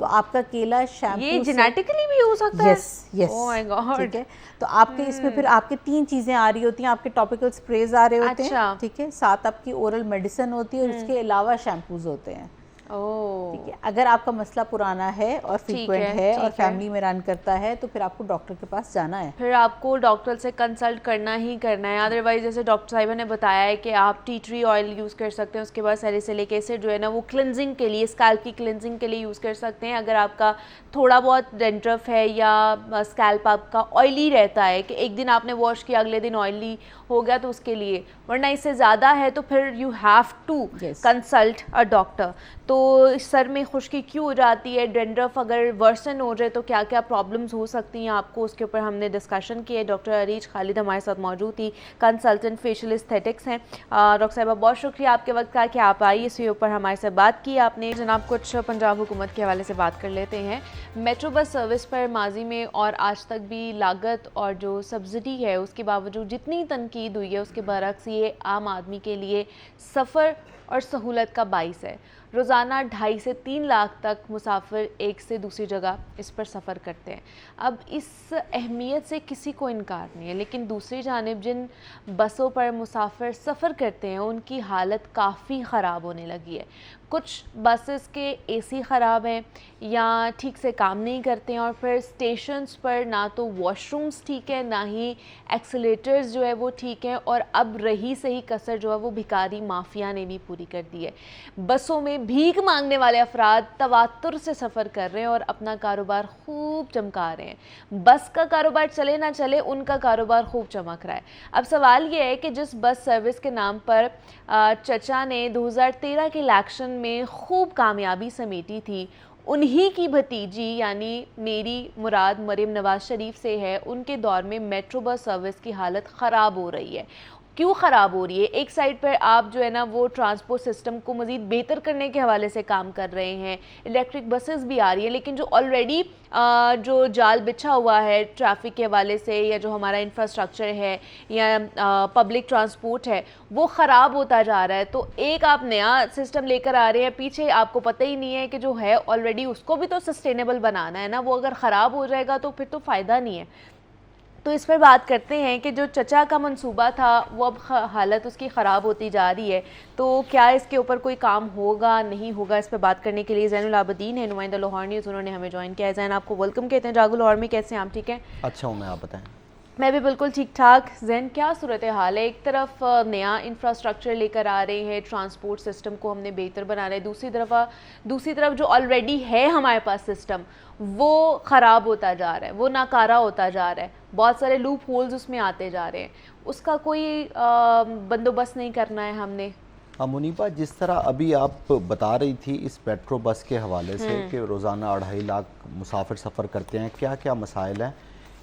तो आपका केला शैम्पू, ये जेनेटिकली भी हो सकता है। Yes, oh my God. ठीक है, तो आपके इसमें फिर आपके 3 चीज़ें आ रही होती हैं। आपके टॉपिकल स्प्रेज आ रहे होते हैं, ठीक है, साथ आपकी ओरल मेडिसिन होती है, और उसके अलावा शैम्पूज होते हैं। ठीक है, अगर आपका मसला पुराना है और फ्रीक्वेंट है और फैमिली में रन करता है, तो फिर आपको डॉक्टर के पास जाना है। फिर आपको डॉक्टर से कंसल्ट करना ही करना है। अदरवाइज जैसे डॉक्टर साहिबा ने बताया है कि आप टी ट्री ऑयल यूज़ कर सकते हैं, उसके बाद सैलिसिलिक एसिड जो है ना वो क्लिनजिंग के लिए, स्कैल्प की क्लिनजिंग के लिए यूज़ कर सकते हैं। अगर आपका थोड़ा बहुत डेंड्रफ है या स्कैल्प आपका ऑयली रहता है कि एक दिन आपने वॉश किया अगले दिन ऑयली हो गया, तो उसके लिए, वरना इससे ज़्यादा है तो फिर you have to consult a doctor. तो सर में खुश्की क्यों हो जाती है, डेंड्रफ अगर वर्सन हो जाए तो क्या क्या प्रॉब्लम्स हो सकती हैं आपको, उसके ऊपर हमने डिस्कशन किया। डॉक्टर अरीज खालिद हमारे साथ मौजूद थी, कंसल्टेंट फेशियल एस्थेटिक्स हैं। डॉक्टर साहिबा बहुत शुक्रिया आपके वक्त का कि आप आई, इसके ऊपर हमारे साथ बात की आपने। जनाब, कुछ पंजाब हुकूमत के हवाले से बात कर लेते हैं। मेट्रो बस सर्विस पर माजी में और आज तक भी लागत और जो सब्सिडी है उसके बावजूद जितनी तनकीद हुई है, उसके बरक्स ये आम आदमी के लिए सफ़र और सहूलत का बाइस है। रोज़ाना 2.5 से 3 लाख तक मुसाफिर एक से दूसरी जगह इस पर सफ़र करते हैं। अब इस अहमियत से किसी को इनकार नहीं है, लेकिन दूसरी जानिब जिन बसों पर मुसाफिर सफ़र करते हैं उनकी हालत काफ़ी ख़राब होने लगी है। कुछ बसेस के एसी ख़राब हैं या ठीक से काम नहीं करते हैं, और फिर स्टेशंस पर ना तो वॉशरूम्स ठीक है, ना ही एक्सीलेटर्स जो है वो ठीक है, और अब रही सही कसर जो है वो भिखारी माफिया ने भी पूरी कर दी है। बसों में भीख मांगने वाले अफराद तवातुर से सफ़र कर रहे हैं और अपना कारोबार खूब चमका रहे हैं। बस का कारोबार चले ना चले, उनका कारोबार खूब चमक रहा है। अब सवाल ये है कि जिस बस सर्विस के नाम पर चचा ने 2013 के इलेक्शन में खूब कामयाबी समेटी थी, उन्हीं की भतीजी यानी मेरी मुराद मरीम नवाज शरीफ से है, उनके दौर में मेट्रो बस सर्विस की हालत ख़राब हो रही है। क्यों ख़राब हो रही है? एक साइड पर आप जो है ना वो ट्रांसपोर्ट सिस्टम को मज़ीद बेहतर करने के हवाले से काम कर रहे हैं, इलेक्ट्रिक बसेस भी आ रही है, लेकिन जो ऑलरेडी जो जाल बिछा हुआ है ट्रैफिक के हवाले से, या जो हमारा इंफ्रास्ट्रक्चर है या पब्लिक ट्रांसपोर्ट है, वो ख़राब होता जा रहा है। तो एक आप नया सिस्टम लेकर आ रहे हैं, पीछे आपको पता ही नहीं है कि जो है ऑलरेडी उसको भी तो सस्टेनेबल बनाना है ना, वो अगर ख़राब हो जाएगा तो फिर तो फ़ायदा नहीं है। तो इस पर बात करते हैं कि जो चचा का मंसूबा था वो अब हालत उसकी ख़राब होती जा रही है, तो क्या इसके ऊपर कोई काम होगा नहीं होगा, इस पर बात करने के लिए ज़ैनुल आबिदीन है, नुमाइंदा लाहौर न्यूज़, उन्होंने हमें ज्वाइन किया है। ज़ैन, आपको वेलकम कहते हैं जागो लाहौर में, कैसे हैं आप? ठीक हैं? अच्छा हूँ मैं, आप बताएं। मैं भी बिल्कुल ठीक ठाक। जैन, क्या सूरत हाल है? एक तरफ नया इंफ्रास्ट्रक्चर लेकर आ रहे हैं, ट्रांसपोर्ट सिस्टम को हमने बेहतर बना रहे हैं, दूसरी तरफ जो ऑलरेडी है हमारे पास सिस्टम वो ख़राब होता जा रहा है, वो नाकारा होता जा रहा है, बहुत सारे लूप होल्स उसमें आते जा रहे हैं, उसका कोई बंदोबस्त नहीं करना है हमने। मुनीबा, जिस तरह अभी आप बता रही थी इस पेट्रो बस के हवाले से कि रोज़ाना 2.5 लाख मुसाफिर सफ़र करते हैं, क्या क्या मसाइल हैं,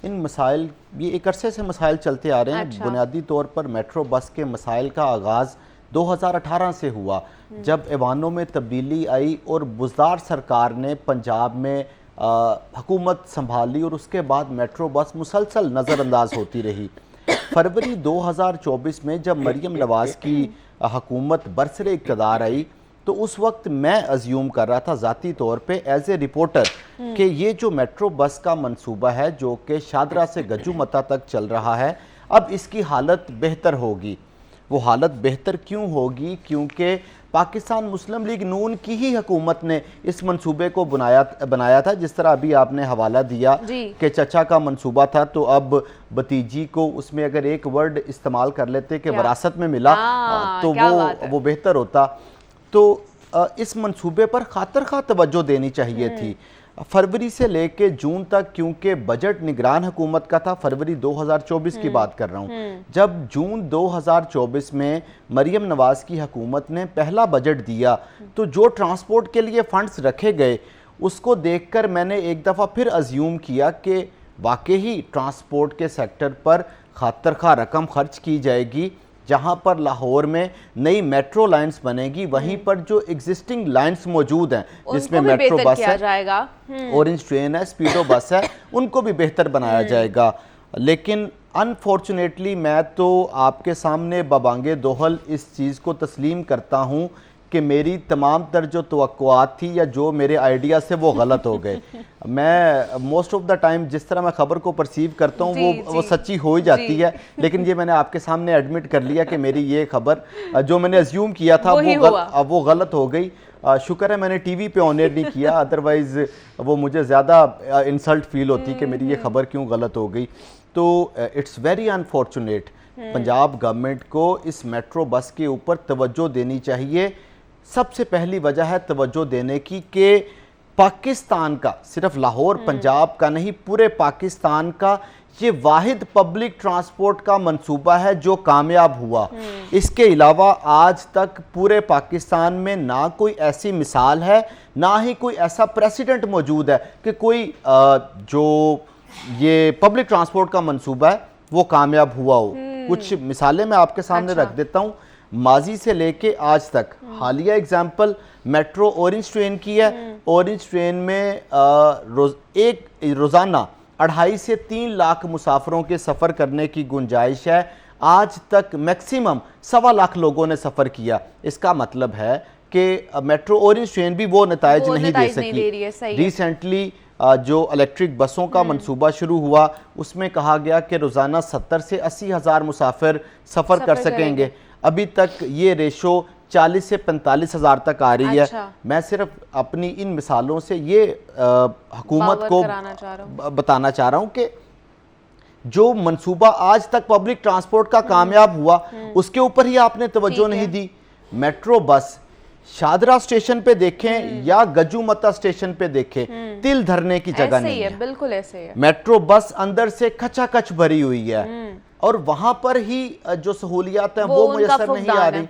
इन मसाइल, ये एक अरसे से मसाइल चलते आ रहे हैं। अच्छा। बुनियादी तौर पर मेट्रो बस के मसाइल का आगाज़ 2018 से हुआ, जब ऐवानों में तब्दीली आई और बुज़दार सरकार ने पंजाब में हुकूमत संभाली और उसके बाद मेट्रो बस मुसलसल नज़रअंदाज होती रही। फरवरी 2024 में जब मरीम नवाज़ की हुकूमत बरसरे इक़्तिदार आई तो उस वक्त मैं अज्यूम कर रहा था ज़ाती तौर पे एज ए रिपोर्टर कि ये जो मेट्रो बस का मंसूबा है जो कि शादरा से गजूमता तक चल रहा है, अब इसकी हालत बेहतर होगी। वो हालत बेहतर क्यों होगी? क्योंकि पाकिस्तान मुस्लिम लीग नून की ही हुकूमत ने इस मंसूबे को बनाया था। जिस तरह अभी आपने हवाला दिया कि चचा का मंसूबा था, तो अब भतीजी को उसमें अगर एक वर्ड इस्तेमाल कर लेते कि वरासत में मिला तो वो बेहतर होता। तो इस मंसूबे पर खातर खा तवज्जो देनी चाहिए थी। फरवरी से लेके जून तक, क्योंकि बजट निगरान हुकूमत का था, फरवरी 2024 की बात कर रहा हूँ, जब जून 2024 में मरीम नवाज़ की हुकूमत ने पहला बजट दिया तो जो ट्रांसपोर्ट के लिए फंड्स रखे गए उसको देखकर मैंने एक दफ़ा फिर अज्यूम किया कि वाकई ही ट्रांसपोर्ट के सेक्टर पर खातर खा रकम खर्च की जाएगी। जहाँ पर लाहौर में नई मेट्रो लाइंस बनेगी, वहीं पर जो एग्जिस्टिंग लाइंस मौजूद हैं जिसमें मेट्रो बस है, ऑरेंज ट्रेन है, स्पीडो बस है, उनको भी बेहतर बनाया जाएगा। लेकिन अनफॉर्चुनेटली मैं तो आपके सामने बबांगे दोहल इस चीज़ को तस्लीम करता हूँ कि मेरी तमाम तर जो तवक्कुआत थी या जो मेरे आइडिया से वो गलत हो गए। मैं मोस्ट ऑफ द टाइम जिस तरह मैं ख़बर को परसीव करता हूँ वो सच्ची हो ही जाती है, लेकिन ये मैंने आपके सामने एडमिट कर लिया कि मेरी ये खबर जो मैंने अज्यूम किया था वो गलत हो गई। शुक्र है मैंने टीवी पे ऑन एयर नहीं किया, अदरवाइज़ वो मुझे ज़्यादा इंसल्ट फील होती कि मेरी ये खबर क्यों गलत हो गई। तो it's very unfortunate. Punjab government को इस मेट्रो बस के ऊपर तवज्जो देनी चाहिए। सबसे पहली वजह है तवज्जो देने की कि पाकिस्तान का, सिर्फ लाहौर पंजाब का नहीं, पूरे पाकिस्तान का ये वाहिद पब्लिक ट्रांसपोर्ट का मंसूबा है जो कामयाब हुआ। इसके अलावा आज तक पूरे पाकिस्तान में ना कोई ऐसी मिसाल है, ना ही कोई ऐसा प्रेसिडेंट मौजूद है कि कोई जो ये पब्लिक ट्रांसपोर्ट का मंसूबा है वो कामयाब हुआ हो। कुछ मिसालें मैं आपके सामने रख देता हूँ। माजी से लेके आज तक हालिया एग्जाम्पल मेट्रो ऑरेंज ट्रेन की है। ऑरेंज ट्रेन में रोज़ाना 2.5 से 3 लाख मुसाफिरों के सफ़र करने की गुंजाइश है। आज तक मैक्सिमम 1.25 लाख लोगों ने सफ़र किया। इसका मतलब है कि मेट्रो ऑरेंज ट्रेन भी वो नताइज नहीं दे सकी। रिसेंटली जो इलेक्ट्रिक बसों का मंसूबा शुरू हुआ उसमें कहा गया कि रोज़ाना 70 से 80 हज़ार मुसाफिर सफ़र कर सकेंगे। अभी तक ये रेशो 40 से 45 हज़ार तक आ रही है। मैं सिर्फ अपनी इन मिसालों से ये हुकूमत को बताना चाह रहा हूँ कि जो मंसूबा आज तक पब्लिक ट्रांसपोर्ट का कामयाब हुआ उसके ऊपर ही आपने तवज्जो नहीं दी। मेट्रो बस शादरा स्टेशन पे देखें या गजूमता स्टेशन पे देखें, तिल धरने की जगह नहीं है। बिल्कुल ऐसे है। मेट्रो बस अंदर से खचाखच भरी हुई है और वहां पर ही जो सहूलियात हैं वो मुयस्सर नहीं आ रही।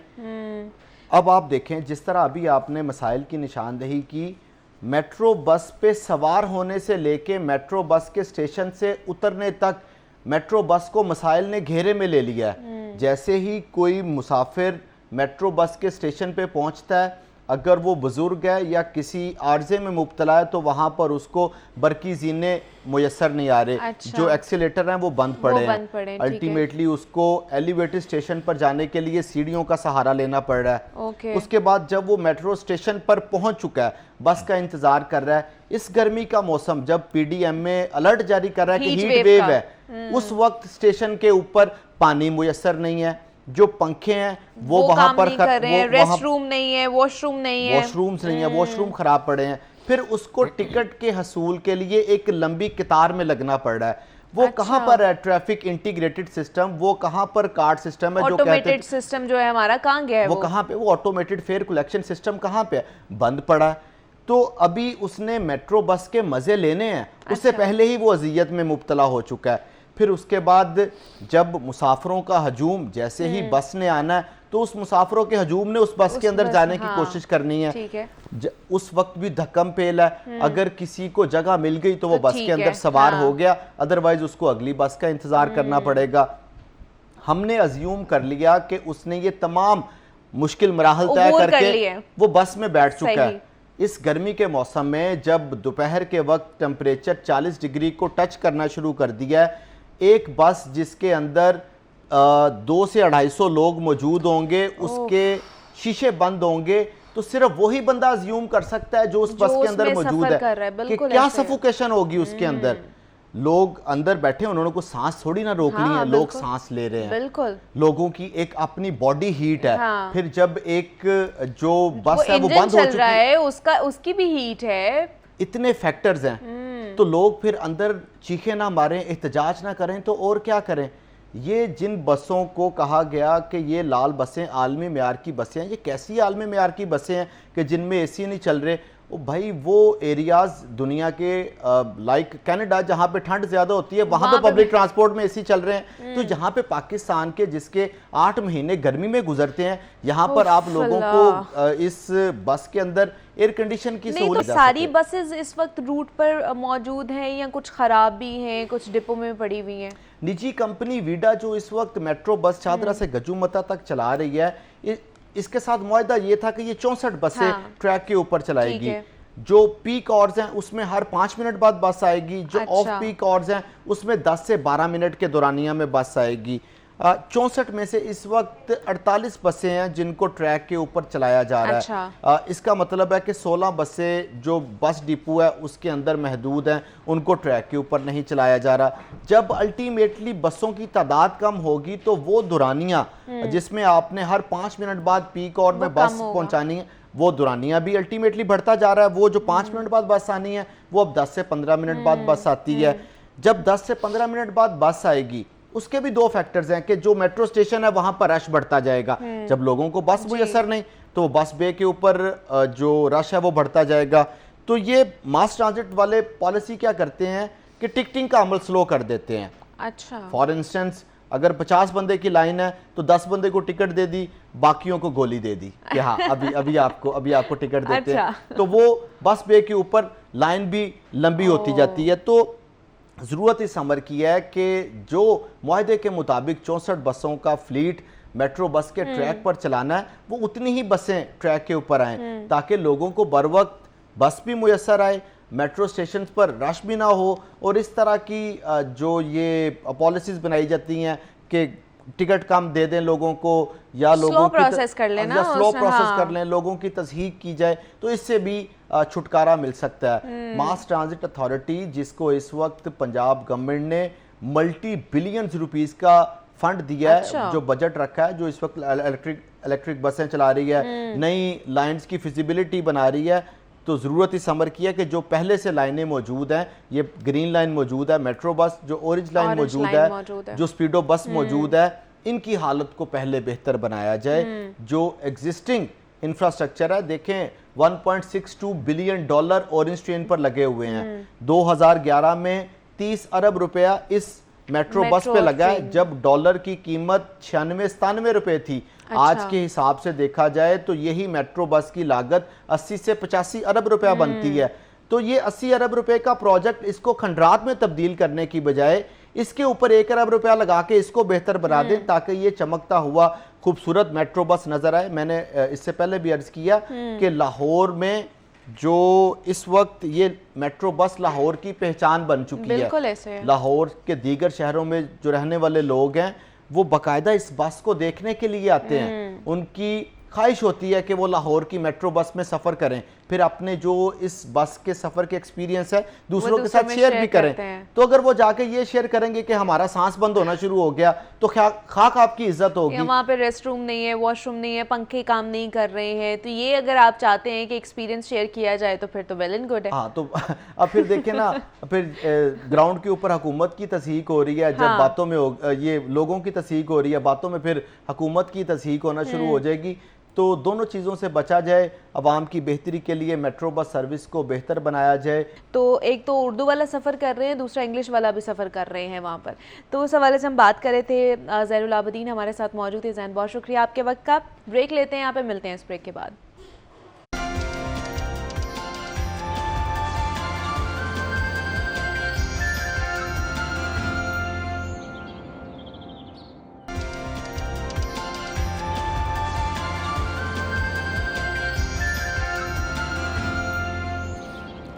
अब आप देखें जिस तरह अभी आपने मसाइल की निशानदेही की, मेट्रो बस पे सवार होने से लेके मेट्रो बस के स्टेशन से उतरने तक मेट्रो बस को मसाइल ने घेरे में ले लिया है। जैसे ही कोई मुसाफिर मेट्रो बस के स्टेशन पे पहुंचता है अगर वो बुज़ुर्ग है या किसी आर्जे में मुब्तला है तो वहाँ पर उसको बरकी जीने मुयसर नहीं आ रहे। अच्छा। जो एक्सीलेटर हैं वो बंद पड़े बंद पड़े हैं, हैं। ठीक है। अल्टीमेटली उसको एलिवेटेड स्टेशन पर जाने के लिए सीढ़ियों का सहारा लेना पड़ रहा है। ओके। उसके बाद जब वो मेट्रो स्टेशन पर पहुंच चुका है, बस का इंतजार कर रहा है। इस गर्मी का मौसम जब पीडीएम में अलर्ट जारी कर रहा है कि Heat हीट wave वेव का। है, उस वक्त स्टेशन के ऊपर पानी मुयसर नहीं है, जो पंखे हैं वो वहां काम पर नहीं कर रहे हैं, वो वहां रेस्ट रूम नहीं है, वॉशरूम नहीं है, वॉशरूम्स नहीं है, वॉशरूम खराब पड़े हैं। फिर उसको टिकट के हसूल के लिए एक लंबी कतार में लगना पड़ रहा है। वो कहाँ पर है ट्रैफिक इंटीग्रेटेड सिस्टम, वो कहाँ पर कार्ड सिस्टम है जो कहते ऑटोमेटेड सिस्टम जो है हमारा कहाँ गया है वो कहाँ पे, वो ऑटोमेटेड फेयर कलेक्शन सिस्टम कहाँ पे है, बंद पड़ा है। तो अभी उसने मेट्रो बस के मजे लेने हैं, उससे पहले ही वो अजियत में मुब्तला हो चुका है। फिर उसके बाद जब मुसाफिरों का हजूम, जैसे ही बस ने आना है तो उस मुसाफिरों के हजूम ने उस बस के अंदर जाने की कोशिश करनी है। ठीक है। उस वक्त भी धक्कम पेल है, अगर किसी को जगह मिल गई तो वो बस के अंदर सवार हो गया, अदरवाइज उसको अगली बस का इंतजार करना पड़ेगा। हमने अज्यूम कर लिया कि उसने ये तमाम मुश्किल मराहल तय करके वो बस में बैठ चुका है। इस गर्मी के मौसम में जब दोपहर के वक्त टेम्परेचर 40 डिग्री को टच करना शुरू कर दिया है, एक बस जिसके अंदर 200 से 250 लोग मौजूद होंगे, उसके शीशे बंद होंगे, तो सिर्फ वही बंदा अज्यूम कर सकता है जो उस बस के अंदर मौजूद है कि क्या सफोकेशन होगी उसके अंदर। लोग अंदर बैठे, उन्होंने को सांस थोड़ी ना रोक ली है, लोग सांस ले रहे हैं। बिल्कुल। लोगों की एक अपनी बॉडी हीट है। फिर जब एक जो बस है वो बंद हो चुकी है, उसकी भी हीट है। इतने फैक्टर्स हैं, तो लोग फिर अंदर चीखे ना मारें, एहतजाज ना करें तो और क्या करें। ये जिन बसों को कहा गया कि ये लाल बसें आलमी मेयार की बसें हैं, ये कैसी आलमी मेयार की बसें हैं कि जिनमें एसी नहीं चल रहे। ओ भाई, वो एरियाज दुनिया के लाइक कनाडा जहाँ पे ठंड ज़्यादा होती है, वहाँ पे पब्लिक ट्रांसपोर्ट में एसी चल रहे हैं। तो जहाँ पे पाकिस्तान के जिसके 8 महीने गर्मी में गुजरते हैं, यहाँ पर आप लोगों को इस बस के अंदर एयर कंडीशन की सहूलियत। तो सारी बसेस इस वक्त रूट पर मौजूद हैं या कुछ खराब भी हैं, कुछ डिपो में पड़ी हुई हैं? निजी कंपनी वीडा जो इस वक्त मेट्रो बस चादरा से गजूमता तक चला रही है, इसके साथ मुआहदा ये था कि ये 64 बसें ट्रैक के ऊपर चलाएगी। जो पीक आवर्स हैं उसमें हर 5 मिनट बाद बस आएगी, जो ऑफ पीक आवर्स हैं उसमें 10 से 12 मिनट के दौरानिया में बस आएगी। 64 में से इस वक्त 48 बसें हैं जिनको ट्रैक के ऊपर चलाया जा रहा है। इसका मतलब है कि 16 बसें जो बस डिपो है उसके अंदर महदूद हैं, उनको ट्रैक के ऊपर नहीं चलाया जा रहा। जब अल्टीमेटली बसों की तादाद कम होगी तो वो दुरानियाँ जिसमें आपने हर 5 मिनट बाद पीक आवर में बस पहुंचानी है, वो दुरानियाँ भी अल्टीमेटली बढ़ता जा रहा है। वो जो 5 मिनट बाद बस आनी है वो अब 10 से 15 मिनट बाद बस आती है। जब 10 से 15 मिनट बाद बस आएगी उसके भी 2 फैक्टर्स हैं कि जो मेट्रो स्टेशन है वहां पर रश बढ़ता जाएगा। जब लोगों को बस मुयसर नहीं तो बस बे के ऊपर जो रश है वो बढ़ता जाएगा। तो ये मास ट्रांजिट वाले पॉलिसी क्या करते हैं कि टिकटिंग का अमल स्लो कर देते हैं। अच्छा। फॉर इंस्टेंस अगर 50 बंदे की लाइन है तो 10 बंदे को टिकट दे दी, बाकियों को गोली दे दी कि हाँ अभी आपको टिकट देते हैं। तो वो बस बे के ऊपर लाइन भी लंबी होती जाती है। तो ज़रूरत इस अमर की है कि जो मुआहदे के मुताबिक 64 बसों का फ्लीट मेट्रो बस के ट्रैक पर चलाना है, वो उतनी ही बसें ट्रैक के ऊपर आएँ ताकि लोगों को बर वक्त बस भी मुयसर आए, मेट्रो स्टेशन पर रश भी ना हो। और इस तरह की जो ये पॉलिसीज़ बनाई जाती हैं कि टिकट कम दे दें लोगों को या लोगों प्रोसेस कर लें, स्लो प्रोसेस कर लें, लोगों की तस्हीक की जाए, तो इससे भी छुटकारा मिल सकता है। मास ट्रांजिट अथॉरिटी जिसको इस वक्त पंजाब गवर्नमेंट ने मल्टी बिलियंस रुपीस का फंड दिया है, जो बजट रखा है, जो इस वक्त इलेक्ट्रिक बसें चला रही है, नई लाइंस की फिजिबिलिटी बना रही है। तो ज़रूरत इस अमर की है कि जो पहले से लाइनें मौजूद हैं, ये ग्रीन लाइन मौजूद है मेट्रो बस, जो ऑरेंज लाइन मौजूद है, जो स्पीडो बस मौजूद है, इनकी हालत को पहले बेहतर बनाया जाए। जो एग्जिस्टिंग इंफ्रास्ट्रक्चर है, देखें $1.62 बिलियन ऑरेंज ट्रेन पर लगे हुए हैं। 2011 में 30 अरब रुपया इस मेट्रो बस पे लगा है, जब डॉलर की कीमत 96-97 रुपए थी। आज के हिसाब से देखा जाए तो यही मेट्रो बस की लागत 80 से 85 अरब रुपया बनती है। तो ये 80 अरब रुपए का प्रोजेक्ट इसको खंडरात में तब्दील करने की बजाय इसके ऊपर 1 अरब रुपया लगा के इसको बेहतर बना दें ताकि ये चमकता हुआ खूबसूरत मेट्रो बस नजर आए। मैंने इससे पहले भी अर्ज किया कि लाहौर में जो इस वक्त ये मेट्रो बस लाहौर की पहचान बन चुकी बिल्कुल है। ऐसे है। लाहौर के दीगर शहरों में जो रहने वाले लोग हैं वो बाकायदा इस बस को देखने के लिए आते हैं। उनकी ख्वाहिश होती है कि वो लाहौर की मेट्रो बस में सफ़र करें, फिर अपने जो इस बस के सफ़र के एक्सपीरियंस है दूसरों के साथ शेयर भी करें। तो अगर वो जाके ये शेयर करेंगे कि हमारा सांस बंद होना शुरू हो गया तो खाक आपकी इज्जत होगी। वहाँ पे रेस्ट रूम नहीं है, वॉशरूम नहीं है, पंखे काम नहीं कर रहे हैं, तो ये अगर आप चाहते हैं कि एक्सपीरियंस शेयर किया जाए तो फिर तो वेल एंड गुड है। हाँ, तो अब फिर देखें ना, फिर ग्राउंड के ऊपर हुकूमत की तस्हीक हो रही है, जब बातों में ये लोगों की तस्हीक हो रही है, बातों में फिर हुकूमत की तस्हीक होना शुरू हो जाएगी। तो दोनों चीज़ों से बचा जाए, आवाम की बेहतरी के लिए मेट्रो बस सर्विस को बेहतर बनाया जाए। तो एक तो उर्दू वाला सफ़र कर रहे हैं, दूसरा इंग्लिश वाला भी सफ़र कर रहे हैं वहाँ पर, तो उस हवाले से हम बात कर रहे थे। ज़ैनुल आबिदीन हमारे साथ मौजूद थे। ज़ैन, बहुत शुक्रिया आपके वक्त का। ब्रेक लेते हैं, यहाँ पे मिलते हैं इस ब्रेक के बाद।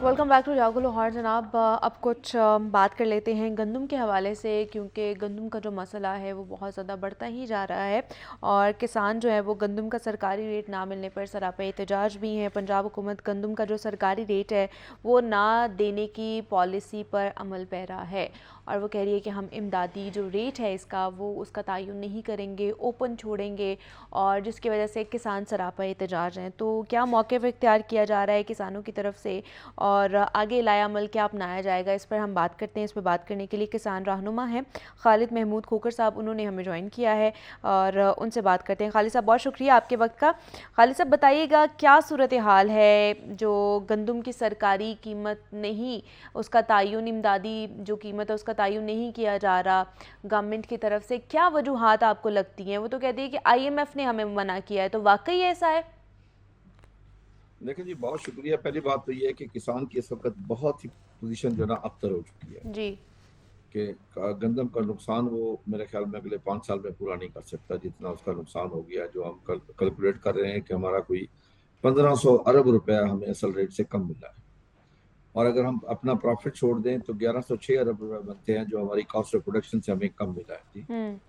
वेलकम बैक टू जागो लाहौर। जनाब, अब कुछ बात कर लेते हैं गंदम के हवाले से, क्योंकि गंदम का जो मसला है वो बहुत ज़्यादा बढ़ता ही जा रहा है और किसान जो है वो गंदम का सरकारी रेट ना मिलने पर सरापा एहतजाज भी हैं। पंजाब हुकूमत गंदम का जो सरकारी रेट है वो ना देने की पॉलिसी पर अमल पैरा है और वो कह रही है कि हम इमदादी जो रेट है इसका वो उसका तयन नहीं करेंगे, ओपन छोड़ेंगे, और जिसकी वजह से किसान सरापा एहतजाज हैं। तो क्या मौक़िफ़ इख्तियार किया जा रहा है किसानों की तरफ से और आगे लाया अमल क्या अपनाया जाएगा, इस पर हम बात करते हैं। इस पर बात करने के लिए किसान रहनुमा हैं खालिद महमूद खोकर साहब, उन्होंने हमें ज्वाइन किया है और उनसे बात करते हैं। खालिद साहब, बहुत शुक्रिया आपके वक्त का। खालिद साहब, बताइएगा क्या सूरत हाल है, जो गंदम की सरकारी कीमत नहीं, उसका तयन, इमदादी जो कीमत है उसका तयन नहीं किया जा रहा गवर्नमेंट की तरफ से, क्या वजूहात आपको लगती हैं? वो तो कहती है कि IMF ने हमें मना किया है, तो वाकई ऐसा है? देखिए जी, बहुत शुक्रिया। पहली बात तो ये है कि किसान की इस वक्त बहुत ही पोजीशन जो ना अबतर हो चुकी है जी, कि गंदम का नुकसान वो मेरे ख्याल में अगले 5 साल में पूरा नहीं कर सकता जितना उसका नुकसान हो गया। जो हम कैलकुलेट कर रहे हैं कि हमारा कोई 1500 अरब रुपया हमें असल रेट से कम मिला है, और अगर हम अपना प्रॉफिट छोड़ दें तो 1106 अरब रुपए बनते हैं जो हमारी कॉस्ट ऑफ प्रोडक्शन से हमें कम मिला है। जी,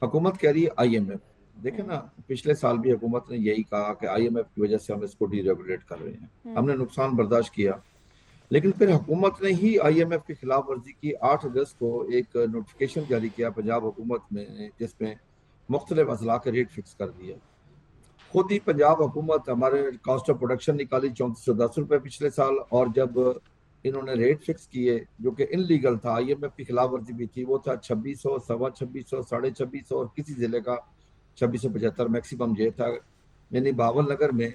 हुकूमत कह रही है IMF, देखें ना, पिछले साल भी हुकूमत ने यही कहा कि IMF की वजह से हम इसको डीरेगुलेट कर रहे हैं, हमने नुकसान बर्दाश्त किया, लेकिन फिर हुकूमत ने ही IMF की खिलाफ वर्जी की। 8 अगस्त को एक नोटिफिकेशन जारी किया पंजाब हुकूमत में जिसमें मुख्तलिफ अजला के रेट फिक्स कर दिए। खुद ही पंजाब हुकूमत हमारे कॉस्ट ऑफ प्रोडक्शन निकाली 3410 रुपये पिछले साल, और जब इन्होंने रेट फिक्स किए जो कि इनलीगल था, IMF की खिलाफ वर्जी भी थी, वो था 2600, 2650, 2650 और किसी जिले का 2675 मैक्सिमम ये था। यानी बावलनगर में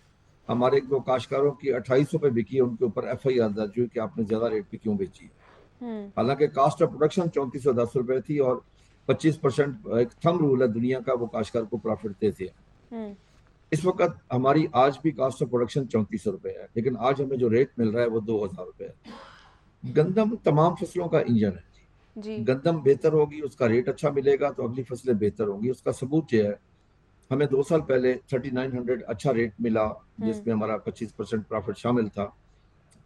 हमारे दो काश्तकारों की 2800 पे बिकी, उनके ऊपर FIR दर्ज हुई कि आपने ज्यादा रेट पे क्यों बेची। हालांकि कास्ट ऑफ प्रोडक्शन 3410 रुपए थी और 25% एक थंब रूल है दुनिया का, वो काश्तकार को प्रॉफिट देते हैं। इस वक्त हमारी आज भी कास्ट ऑफ प्रोडक्शन 3400 रुपए है, लेकिन आज हमें जो रेट मिल रहा है वो 2000 रुपए है। गंदम तमाम फसलों का इंजन है जी। गंदम बेहतर होगी, उसका रेट अच्छा मिलेगा तो अगली फसलें बेहतर होंगी। उसका सबूत ये है, हमें 2 साल पहले 3900 अच्छा रेट मिला जिसमें हमारा 25% प्रॉफिट शामिल था,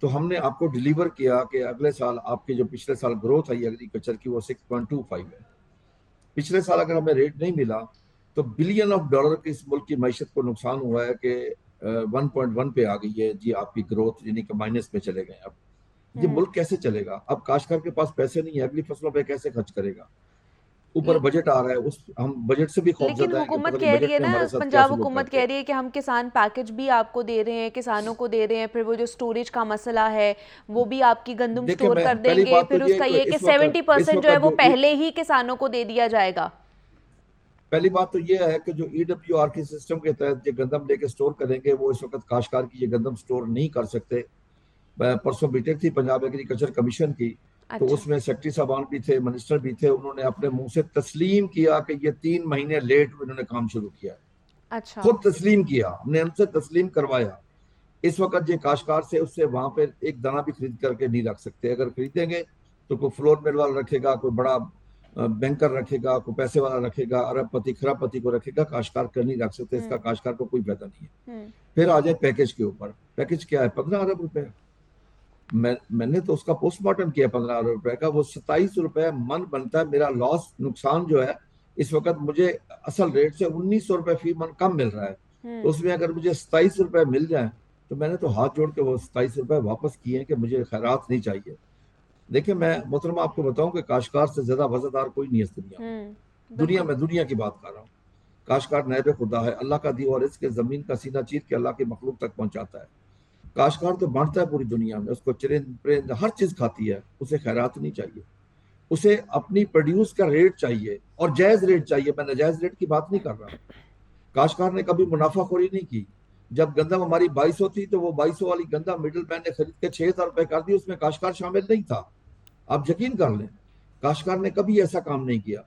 तो हमने आपको डिलीवर किया कि अगले साल आपके जो पिछले साल ग्रोथ आई एग्रीकल्चर की वो 6.25 है। पिछले साल अगर हमें रेट नहीं मिला तो बिलियन ऑफ डॉलर की इस मुल्क की मैशत को नुकसान हुआ है कि 1.1 पे आ गई है जी आपकी ग्रोथ, यानी कि माइनस में चले गए। अब ये मुल्क कैसे चलेगा? अब काश्तकार के पास पैसे नहीं है, अगली फसलों पे कैसे खर्च करेगा? ऊपर बजट आ रहा है, उस हम बजट से भी खौफ लेकिन हुकूमत कह रही है ना, पंजाब हुकूमत कह रही है कि हम किसान पैकेज भी आपको दे रहे हैं, किसानों को दे रहे हैं, फिर वो जो स्टोरेज का मसला है वो भी आपकी गंदम स्टोर कर देंगे, फिर उसका ये कि 70% जो है वो पहले ही किसानों को दे दिया जाएगा। पहली बात तो ये है कि जो EWR के सिस्टम के तहत जो गंदम लेके स्टोर करेंगे वो इस वक्त काश्तकार की ये गंदम स्टोर नहीं कर सकते। परसों मीटिंग थी पंजाब एग्रीकल्चर कमीशन की, तो उसमें सेक्रेटरी साहबान भी थे, मिनिस्टर भी थे, उन्होंने अपने मुंह से तस्लीम किया कि ये 3 महीने लेट इन्होंने काम शुरू किया। अच्छा, खुद तस्लीम किया, हमने उनसे तस्लीम करवाया इस वक्त जो काश्तकार से उससे वहां पे एक दाना भी खरीद करके नहीं रख सकते। अगर खरीदेंगे तो कोई फ्लोर मिल वाला रखेगा, कोई बड़ा बैंकर रखेगा, कोई पैसे वाला रखेगा, अरबपति खरबपति को रखेगा, काश्तकार कर नहीं रख सकते। इसका काश्तकार को कोई फायदा नहीं है। फिर आ जाए पैकेज के ऊपर। पैकेज क्या है? 15 अरब रुपए। मैंने तो उसका पोस्टमार्टम किया 15 अरब रुपए का, वो 27 रुपए मन बनता है। मेरा लॉस नुकसान जो है इस वक्त मुझे असल रेट से 1900 रुपए फी मन कम मिल रहा है। तो उसमें अगर मुझे 27 रुपए मिल जाए तो मैंने तो हाथ जोड़ के वो 27 रुपए वापस किए हैं कि मुझे खैरात नहीं चाहिए। देखिए मैं मोहतरमा आपको बताऊं कि काश्तकार से ज्यादा वजहदार कोई नहीं है दुनिया में। दुनिया की बात कर रहा हूँ। काश्तकार नैब खुदा है, अल्लाह का दिया और इसके जमीन का सीना चीर के अल्लाह की मखलूक तक पहुंचाता है। काश्तकार तो बांटता है पूरी दुनिया में, उसको चरिंद परिंद हर चीज खाती है, उसे खैरात नहीं चाहिए। उसे अपनी प्रोड्यूस का रेट चाहिए और जायज रेट चाहिए। मैं नाजायज रेट की बात नहीं कर रहा। काश्तकार ने कभी मुनाफाखोरी नहीं की। जब गंदम हमारी 2200 थी तो वो 2200 वाली गंदम मिडिल मैन ने खरीद के 6000 रुपए कर दी, उसमें काश्तकार शामिल नहीं था। आप यकीन कर लें, काश्तकार ने कभी ऐसा काम नहीं किया।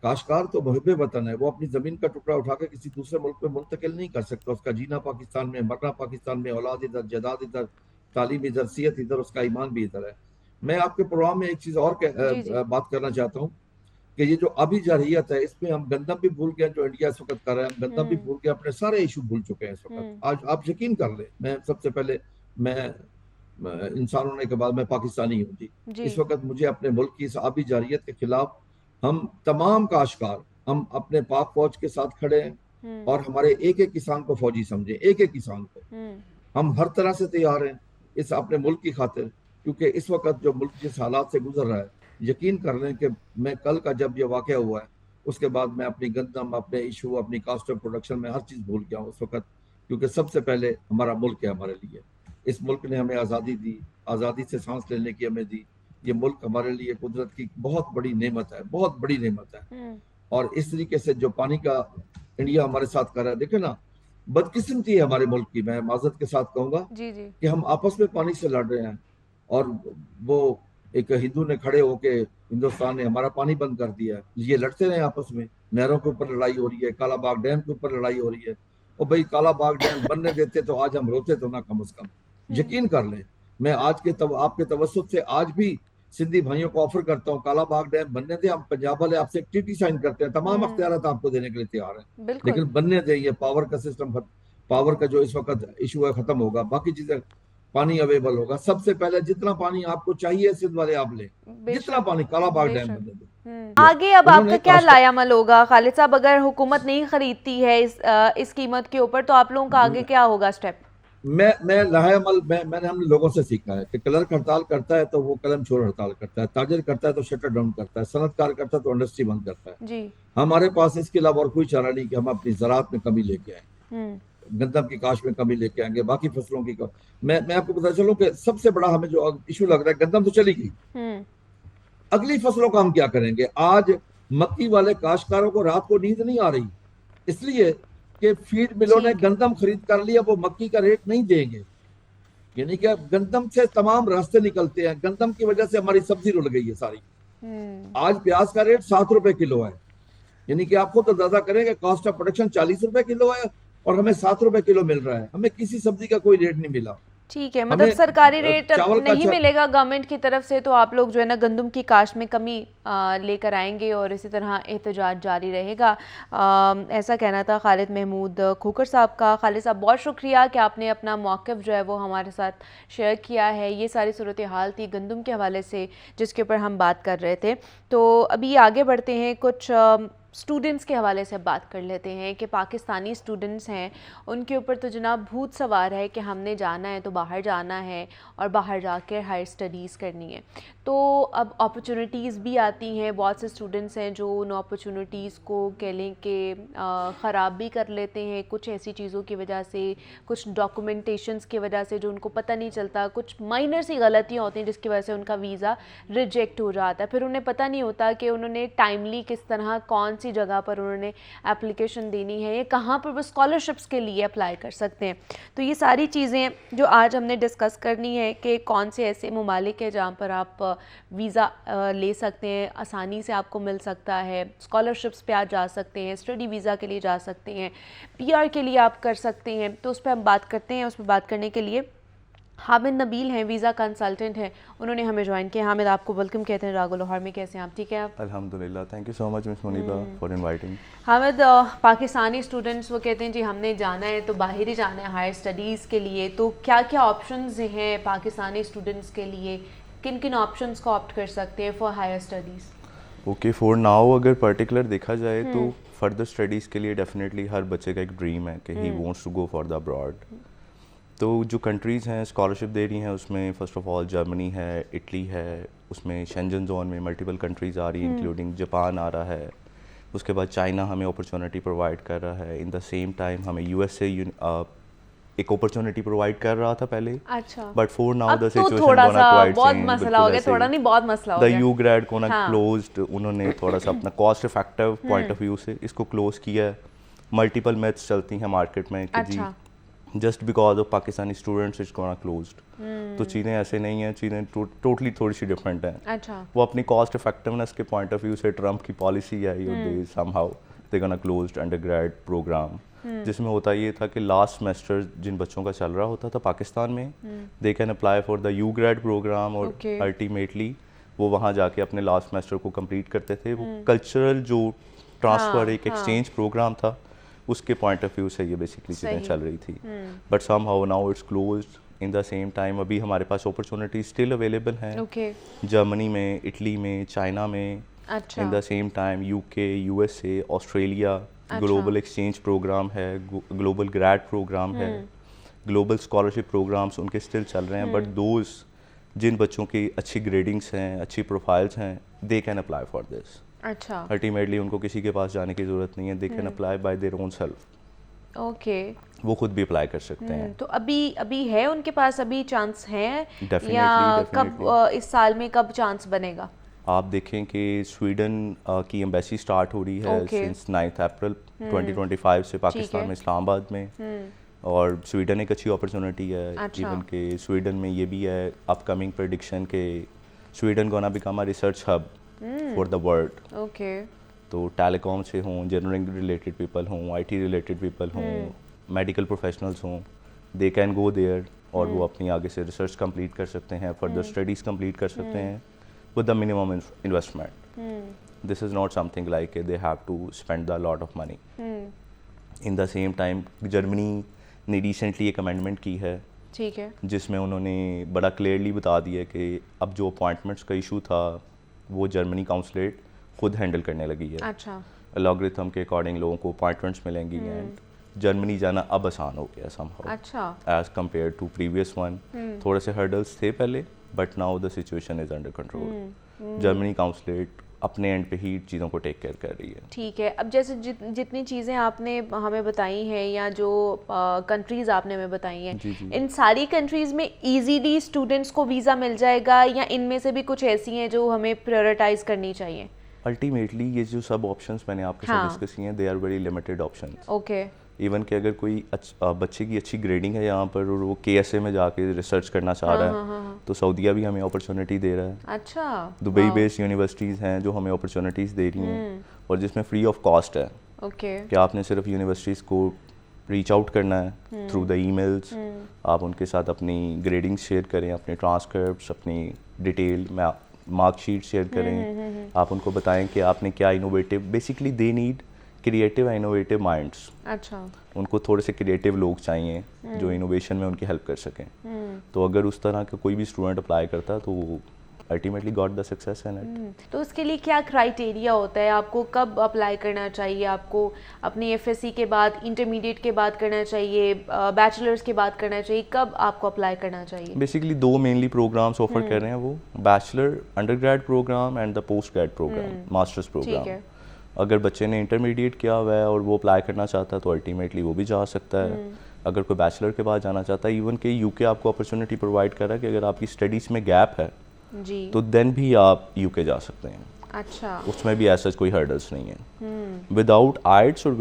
काश्तकार तो मुहिब्बे वतन है, वो अपनी जमीन का टुकड़ा उठा के किसी दूसरे मुल्क में मुंतकिल नहीं कर सकता। उसका जीना पाकिस्तान में, मरना पाकिस्तान में, औलाद इधर, जदाद इधर, तालीम इधर, सियत इधर, उसका ईमान भी इधर है। मैं आपके प्रोग्राम में एक चीज और बात करना चाहता हूँ कि ये जो अभी जारहियत है इसमें हम गंदम भी भूल गए जो इंडिया इस वक्त कर रहा है। हम गंदम भी भूल गए, अपने सारे इशू भूल चुके हैं इस वक्त। आज आप यकीन कर ले, मैं सबसे पहले मैं इंसान होने के बाद मैं पाकिस्तानी हूँ जी। इस वक्त मुझे अपने मुल्क की इस आबी जारहियत के खिलाफ हम तमाम काश्तकार हम अपने पाक फौज के साथ खड़े हैं और हमारे एक एक किसान को फौजी समझे, एक एक किसान को हम हर तरह से तैयार हैं इस अपने मुल्क की खातिर। क्योंकि इस वक्त जो मुल्क जिस हालात से गुजर रहा है, यकीन कर लें कि मैं कल का जब ये वाक़या हुआ है उसके बाद मैं अपनी गंदम, अपने इशू, अपनी कास्ट ऑफ प्रोडक्शन में हर चीज़ भूल गया हूँ उस वक्त। क्योंकि सबसे पहले हमारा मुल्क है हमारे लिए। इस मुल्क ने हमें आज़ादी दी, आज़ादी से सांस लेने की हमें दी। ये मुल्क हमारे लिए कुदरत की बहुत बड़ी नेमत है, बहुत बड़ी नेमत है। और इस तरीके से जो पानी का इंडिया हमारे साथ कर रहा है, देखे ना, बदकिस्मती है हमारे मुल्क की। मैं माजरत के साथ कहूँगा कि हम आपस में पानी से लड़ रहे हैं और वो एक हिंदू ने खड़े होके हिंदुस्तान ने हमारा पानी बंद कर दिया है। ये लड़ते रहे आपस में, नहरों के ऊपर लड़ाई हो रही है, काला बाग डैम के ऊपर लड़ाई हो रही है। और भाई काला बाग डैम बनने देते तो आज हम रोते तो ना कम से कम। यकीन कर लें, मैं आज के आपके तवज्जुह से आज भी सिंधी भाइयों को ऑफर करता हूँ, काला बाग डैम बनने दें। हम पंजाब वाले आपसे एक ट्रीटी साइन करते हैं, तमाम अख्तियारात आपको देने के लिए तैयार हैं, लेकिन बनने दें। ये पावर का सिस्टम, पावर का जो इस वक्त इशू है खत्म होगा, बाकी चीजें पानी अवेलेबल होगा। सबसे पहले जितना पानी आपको चाहिए सिंध वाले आप लें, जितना पानी काला बाग डैम बनने दें। आगे अब आपका क्या लायामल होगा खालिद साहब? अगर हुकूमत नहीं खरीदती है इस कीमत के ऊपर तो आप लोगों का आगे क्या होगा स्टेप? मैं लाहेअमल मैंने हम लोगों से सीखा है कि क्लर्क हड़ताल करता है तो वो कलम छोड़ हड़ताल करता है, ताजर करता है तो शटर डाउन करता है, सनतकार करता है तो इंडस्ट्री बंद करता है जी। हमारे पास इसके अलावा और कोई चारा नहीं कि हम अपनी ज़राअत में कमी लेके आए, गंदम की काश में कमी लेके आएंगे, बाकी फसलों की मैं आपको बता चलूं कि सबसे बड़ा हमें जो इशू लग रहा है, गंदम तो चली गई, अगली फसलों का हम क्या करेंगे? आज मक्की वाले काश्तकारों को रात को नींद नहीं आ रही, इसलिए कि फीड मिलों ने गंदम खरीद कर लिया, वो मक्की का रेट नहीं देंगे। यानी कि गंदम से तमाम रास्ते निकलते हैं, गंदम की वजह से हमारी सब्जी रुल गई है सारी। आज प्याज का रेट 7 रुपए किलो है, यानी कि आपको तो दादा करेंगे कॉस्ट ऑफ प्रोडक्शन 40 रुपए किलो है और हमें 7 रुपए किलो मिल रहा है। हमें किसी सब्जी का कोई रेट नहीं मिला। ठीक है, मतलब सरकारी रेट नहीं मिलेगा गवर्नमेंट की तरफ से, तो आप लोग जो है ना गंदम की काश्त में कमी लेकर आएंगे और इसी तरह एहतजाज जारी रहेगा। ऐसा कहना था खालिद महमूद खोखर साहब का। खालिद साहब बहुत शुक्रिया कि आपने अपना मौक़िफ़ जो है वो हमारे साथ शेयर किया है। ये सारी सूरत हाल थी गंदम के हवाले से जिसके ऊपर हम बात कर रहे थे। तो अभी आगे बढ़ते हैं, कुछ स्टूडेंट्स के हवाले से बात कर लेते हैं कि पाकिस्तानी स्टूडेंट्स हैं, उनके ऊपर तो जनाब भूत सवार है कि हमने जाना है तो बाहर जाना है और बाहर जाकर हायर स्टडीज़ करनी है। तो अब अपॉर्चुनिटीज़ भी आती हैं, बहुत से स्टूडेंट्स हैं जो उन अपॉर्चुनिटीज़ को कह लें कि ख़राब भी कर लेते हैं, कुछ ऐसी चीज़ों की वजह से, कुछ डॉक्यूमेंटेशंस की वजह से जो उनको पता नहीं चलता, कुछ माइनर सी गलतियाँ होती हैं जिसकी वजह से उनका वीज़ा रिजेक्ट हो जाता है। फिर उन्हें पता नहीं होता कि उन्होंने टाइमली किस तरह कौन सी सी जगह पर उन्होंने एप्लीकेशन देनी है, या कहाँ पर वो स्कॉलरशिप्स के लिए अप्लाई कर सकते हैं। तो ये सारी चीज़ें जो आज हमने डिस्कस करनी है कि कौन से ऐसे ममालिक है जहाँ पर आप वीज़ा ले सकते हैं, आसानी से आपको मिल सकता है, स्कॉलरशिप्स पे आप जा सकते हैं, स्टडी वीज़ा के लिए जा सकते हैं, PR के लिए आप कर सकते हैं। तो उस पर हम बात करते हैं। उस पर बात करने के लिए हामिद नबील हैं, वीज़ा कंसल्टेंट हैं, उन्होंने हमें ज्वाइन किया। हामिद, आपको वेलकम कहते हैं रागो लाहौर में। कैसे हैं आप? ठीक है आप? अल्हम्दुलिल्लाह, thank you so much miss Muniba for inviting. Hamid, Pakistani students वो कहते हैं जी हमने जाना है तो बाहर ही जाना है हायर स्टडीज़ के लिए, तो क्या क्या ऑप्शंस हैं पाकिस्तानी स्टूडेंट्स के लिए, किन किन ऑप्शंस को ऑप्ट कर सकते हैं for higher studies? Okay, for now अगर पर्टिकुलर देखा जाए तो फर्दर स्टडीज़ के लिए डेफिनेटली हर बच्चे का एक ड्रीम है कि he wants to go for the abroad. तो जो कंट्रीज़ हैं स्कॉलरशिप दे रही हैं उसमें फ़र्स्ट ऑफ ऑल जर्मनी है, इटली है, उसमें शेंजन जोन में मल्टीपल कंट्रीज़ आ रही हैं इंक्लूडिंग जापान आ रहा है। उसके बाद चाइना हमें अपॉर्चुनिटी प्रोवाइड कर रहा है। इन द सेम टाइम हमें USA एक अपॉर्चुनिटी प्रोवाइड कर रहा था पहले, अच्छा, बट फॉर नाउ अब द तो सिचुएशन थोड़ा गोना सा क्वाइट बहुत चेंज। मसला हो गया, थोड़ा नहीं बहुत मसला हो द गया। यू ग्रेड को ना हाँ। क्लोज्ड, उन्होंने थोड़ा सा अपना cost effective point of view से इसको क्लोज किया है। मल्टीपल मेथड्स चलती हैं मार्केट में कि अच्छा। जी just because of Pakistani students it's gonna closed. तो चीज़ें ऐसे नहीं हैं, चीज़ें टोटली थोड़ी सी डिफरेंट हैं। अच्छा, वो अपनी कॉस्ट इफेक्टिवनेस के पॉइंट ऑफ व्यू से ट्रम्प की पॉलिसी है somehow they gonna closed undergrad program, जिसमें होता ये था कि लास्ट सेमेस्टर जिन बच्चों का चल रहा होता था पाकिस्तान में, they can apply for the U grad program और Okay. अल्टीमेटली वो वहाँ जाके अपने लास्ट सेमेस्टर को कंप्लीट करते थे। वो कल्चरल जो ट्रांसफ़र एक एक्सचेंज प्रोग्राम था उसके पॉइंट ऑफ व्यू से ये बेसिकली चीज़ें चल रही थी। But somehow now it's closed. In the same time अभी हमारे पास अपॉर्चुनिटी स्टिल अवेलेबल हैं ओके, जर्मनी में, इटली में, चाइना में। अच्छा, in the same time UK, USA, Australia global exchange program है, ग्लोबल ग्रेड प्रोग्राम है, ग्लोबल स्कॉलरशिप प्रोग्राम्स उनके स्टिल चल रहे हैं। बट दोज जिन बच्चों की अच्छी ग्रेडिंग्स हैं, अच्छी प्रोफाइल्स हैं, दे कैन अप्लाई फॉर दिस। अच्छा, अल्टीमेटली उनको किसी के पास जाने की ज़रूरत नहीं है, दे can apply bye their own self. Okay. वो खुद भी अप्लाई कर सकते हैं। तो अभी है उनके पास अभी चांस है, Definitely, या definitely. कब इस साल में कब चांस बनेगा? आप देखें कि स्वीडन की एम्बेसी स्टार्ट हो रही है Okay. सिंस 9 अप्रैल 2025 से पाकिस्तान में इस्लामाबाद में, और स्वीडन एक अच्छी अपॉर्चुनिटी है। अच्छा। इवन के स्वीडन में ये भी है अपकमिंग प्रेडिक्शन के Sweden gonna become a research hub for the world. Okay, तो टेलीकॉम से हों, इंजीनियरिंग रिलेटेड पीपल हों, IT रिलेटेड पीपल हों, मेडिकल प्रोफेशनल्स हों, दे कैन गो देयर और वो अपनी आगे से रिसर्च कंप्लीट कर सकते हैं, फर्दर स्टडीज़ कंप्लीट कर सकते हैं with the minimum investment. This is not something like they have to spend a lot of money. In the same time, Germany ने रिसेंटली एक अमेंडमेंट की है ठीक है, जिसमें उन्होंने बड़ा क्लियरली बता दिया कि अब जो अपॉइंटमेंट्स का इशू था वो जर्मनी काउंसलेट खुद हैंडल करने लगी है। अच्छा, लॉगरिथम के अकॉर्डिंग लोगों को अपॉइंटमेंट्स मिलेंगी एंड जर्मनी जाना अब आसान हो गया somehow अच्छा, as compared to previous one. थोड़े से हर्डल्स थे पहले, but now the situation is under control. Germany consulate अपने एंड पे ही चीज़ों को टेक केयर कर रही है। ठीक है। अब जैसे जितनी चीज़ें आपने हमें बताई हैं, या जो कंट्रीज़ आपने हमें बताई हैं, जी, जी। इन सारी कंट्रीज़ में इजीली स्टूडेंट्स को वीज़ा मिल जाएगा, या इनमें से भी कुछ ऐसी हैं जो हमें प्रायोरिटाइज करनी चाहिए? अल्टीमेटली ये जो सब ऑप्शंस मैंने आपके साथ हाँ। डिस्कस किए हैं, they are very limited options. Okay, even कि अगर कोई बच्चे की अच्छी ग्रेडिंग है यहाँ पर और वो KSA में जाके रिसर्च करना चाह रहा है, तो सऊदीया भी हमें अपॉर्चुनिटी दे रहा है। अच्छा, दुबई बेस्ड यूनिवर्सिटीज़ हैं जो हमें अपॉर्चुनिटीज़ दे रही हैं और जिसमें फ्री ऑफ कॉस्ट है ओके, कि आपने सिर्फ यूनिवर्सिटीज़ को रीच आउट करना है थ्रू द ईमेल्स। आप उनके साथ अपनी ग्रेडिंग शेयर करें, अपने ट्रांसक्रिप्ट्स, अपनी डिटेल में मार्कशीट शेयर करें। आप उनको बताएं कि आपने क्या innovative, basically they need creative innovative minds. अच्छा, उनको थोड़े से क्रिएटिव लोग चाहिए जो इनोवेशन में उनकी हेल्प कर सकें। तो अगर उस तरह का कोई भी स्टूडेंट अप्लाई करता है तो वो ultimately got the success in it. तो उसके लिए क्या क्राइटेरिया होता है? आपको कब अप्लाई करना चाहिए? आपको अपनी FSC के बाद, इंटरमीडिएट के बाद करना चाहिए, बैचलर्स के बाद करना चाहिए? कब आपको अप्लाई करना चाहिए? बेसिकली दो मेनली प्रोग्राम्स ऑफर कर रहे हैं वो, bachelor undergrad program and the post grad program, masters ठीक प्रोग्राम। है, अगर बच्चे ने इंटरमीडिएट किया हुआ है और वो अप्लाई करना चाहता है तो अल्टीमेटली वो भी जा सकता है। अगर कोई बैचलर के बाद जाना चाहता है, इवन के UK आपको अपॉर्चुनिटी प्रोवाइड कर रहा है कि अगर आपकी स्टडीज़ में गैप है जी, तो देन भी आप UK जा सकते हैं। अच्छा उसमें भी ऐसा कोई हर्डल्स नहीं है। विदाउट आइट्स और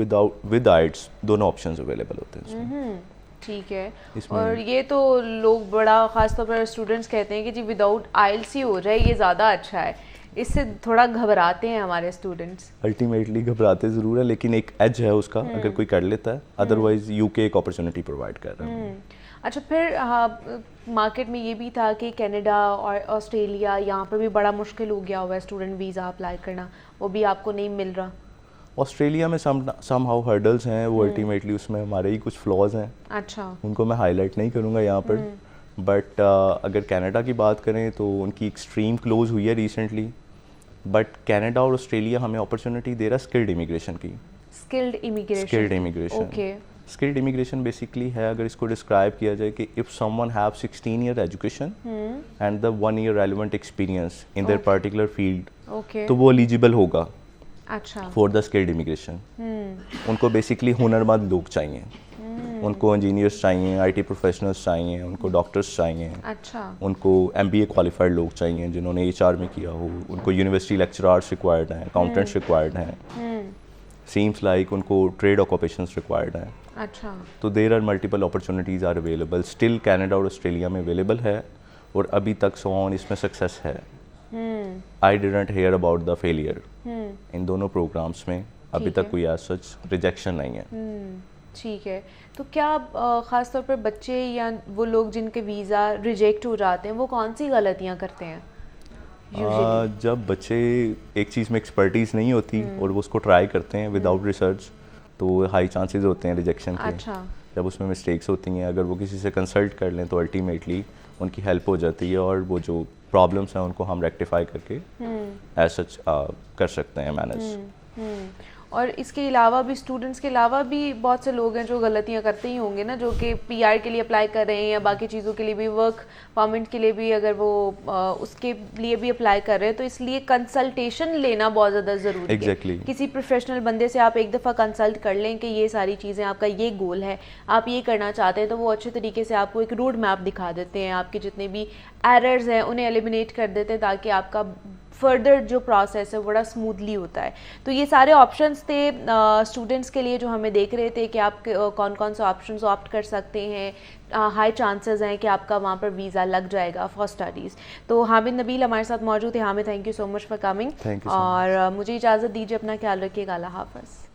विद आइट्स दोनों ऑप्शंस अवेलेबल होते हैं इसमें। ठीक है। इसमें- और ये तो लोग बड़ा ख़ासतौर पर स्टूडेंट्स कहते हैं कि जी विदाउट आइल्स ही हो जाए, ये ज़्यादा अच्छा है, इससे थोड़ा घबराते हैं हमारे स्टूडेंट्स। अल्टीमेटली घबराते ज़रूर है, लेकिन एक एज है उसका अगर कोई कर लेता है, अदरवाइज यूके एक अपॉर्चुनिटी प्रोवाइड कर रहा है। अच्छा, फिर मार्केट में ये भी था कि कनाडा और ऑस्ट्रेलिया, यहाँ पर भी बड़ा मुश्किल हो गया हुआ है स्टूडेंट वीज़ा अप्लाई करना, वो भी आपको नहीं मिल रहा। ऑस्ट्रेलिया में सम हाउ हर्डल्स हैं, वो अल्टीमेटली उसमें हमारे ही कुछ फ्लॉज हैं, अच्छा। उनको मैं हाईलाइट नहीं करूँगा यहाँ पर। बट अगर कनाडा की बात करें तो उनकी एक्सट्रीम क्लोज हुई है रिसेंटली, बट कनाडा और ऑस्ट्रेलिया हमें अपॉर्चुनिटी दे रहा है स्किल्ड इमिग्रेशन की। Skilled immigration. Skilled immigration, okay. Skilled immigration basically है, अगर इसको डिस्क्राइब किया जाए कि if someone have 16 year education and the 1 year relevant experience in their particular field, okay. तो वो एलिजिबल होगा अच्छा। For the skilled immigration. उनको बेसिकली हुनरमंद लोग चाहिए, उनको इंजीनियर्स चाहिए, आईटी प्रोफेशनल्स चाहिए, उनको डॉक्टर्स चाहिए, अच्छा। उनको एमबीए क्वालिफाइड लोग चाहिए जिन्होंने एचआर में किया हो, उनको यूनिवर्सिटी लेक्चरार्स रिक्वायर्ड हैं, अकाउंटेंट्स रिक्वायर्ड हैं, सीम्स लाइक उनको ट्रेड ऑक्यूपेशंस रिक्वायर्ड हैं। अच्छा। तो there are multiple opportunities are available, still Canada और ऑस्ट्रेलिया में अवेलेबल है, और अभी तक सो ऑन इसमें सक्सेस है। I didn't hear about the failure in दोनों प्रोग्राम्स में, अभी ठीक तक है। कोई एज सच रिजेक्शन नहीं है। ठीक है। तो क्या ख़ास तौर पर बच्चे या वो लोग जिनके वीज़ा रिजेक्ट हो जाते हैं, वो कौन सी गलतियाँ करते हैं usually? जब बच्चे एक चीज़ में एक्सपर्टीज़ नहीं होती और वो उसको ट्राई करते हैं विदाउट रिसर्च, तो हाई चांसेस होते हैं रिजेक्शन के। अच्छा। जब उसमें मिस्टेक्स होती हैं, अगर वो किसी से कंसल्ट कर लें तो अल्टीमेटली उनकी हेल्प हो जाती है, और वो जो प्रॉब्लम्स हैं उनको हम रेक्टिफाई करके एज सच कर सकते हैं मैनेज। और इसके अलावा भी स्टूडेंट्स के अलावा भी बहुत से लोग हैं जो गलतियां करते ही होंगे ना, जो कि पीआर के लिए अप्लाई कर रहे हैं या बाकी चीज़ों के लिए भी, वर्क परमिट के लिए भी अगर वो उसके लिए भी अप्लाई कर रहे हैं, तो इसलिए कंसल्टेशन लेना बहुत ज़्यादा ज़रूरी Exactly. है। किसी प्रोफेशनल बंदे से आप एक दफ़ा कंसल्ट कर लें कि ये सारी चीज़ें, आपका ये गोल है, आप ये करना चाहते हैं, तो वो अच्छे तरीके से आपको एक रोड मैप दिखा देते हैं, आपके जितने भी एरर्स हैं उन्हें एलिमिनेट कर देते हैं, ताकि आपका फर्दर जो प्रोसेस है बड़ा स्मूथली होता है। तो ये सारे ऑप्शंस थे स्टूडेंट्स के लिए जो हमें देख रहे थे कि आप कौन कौन से ऑप्शंस ऑप्ट कर सकते हैं। हाई चांसेस हैं कि आपका वहाँ पर वीज़ा लग जाएगा फॉर स्टडीज़। तो हामिद नबील हमारे साथ मौजूद है। Hamid, thank you so much for coming, Thank you so और मुझे इजाज़त दीजिए, अपना ख्याल रखिएगा, अल्लाह हाफ़िज़।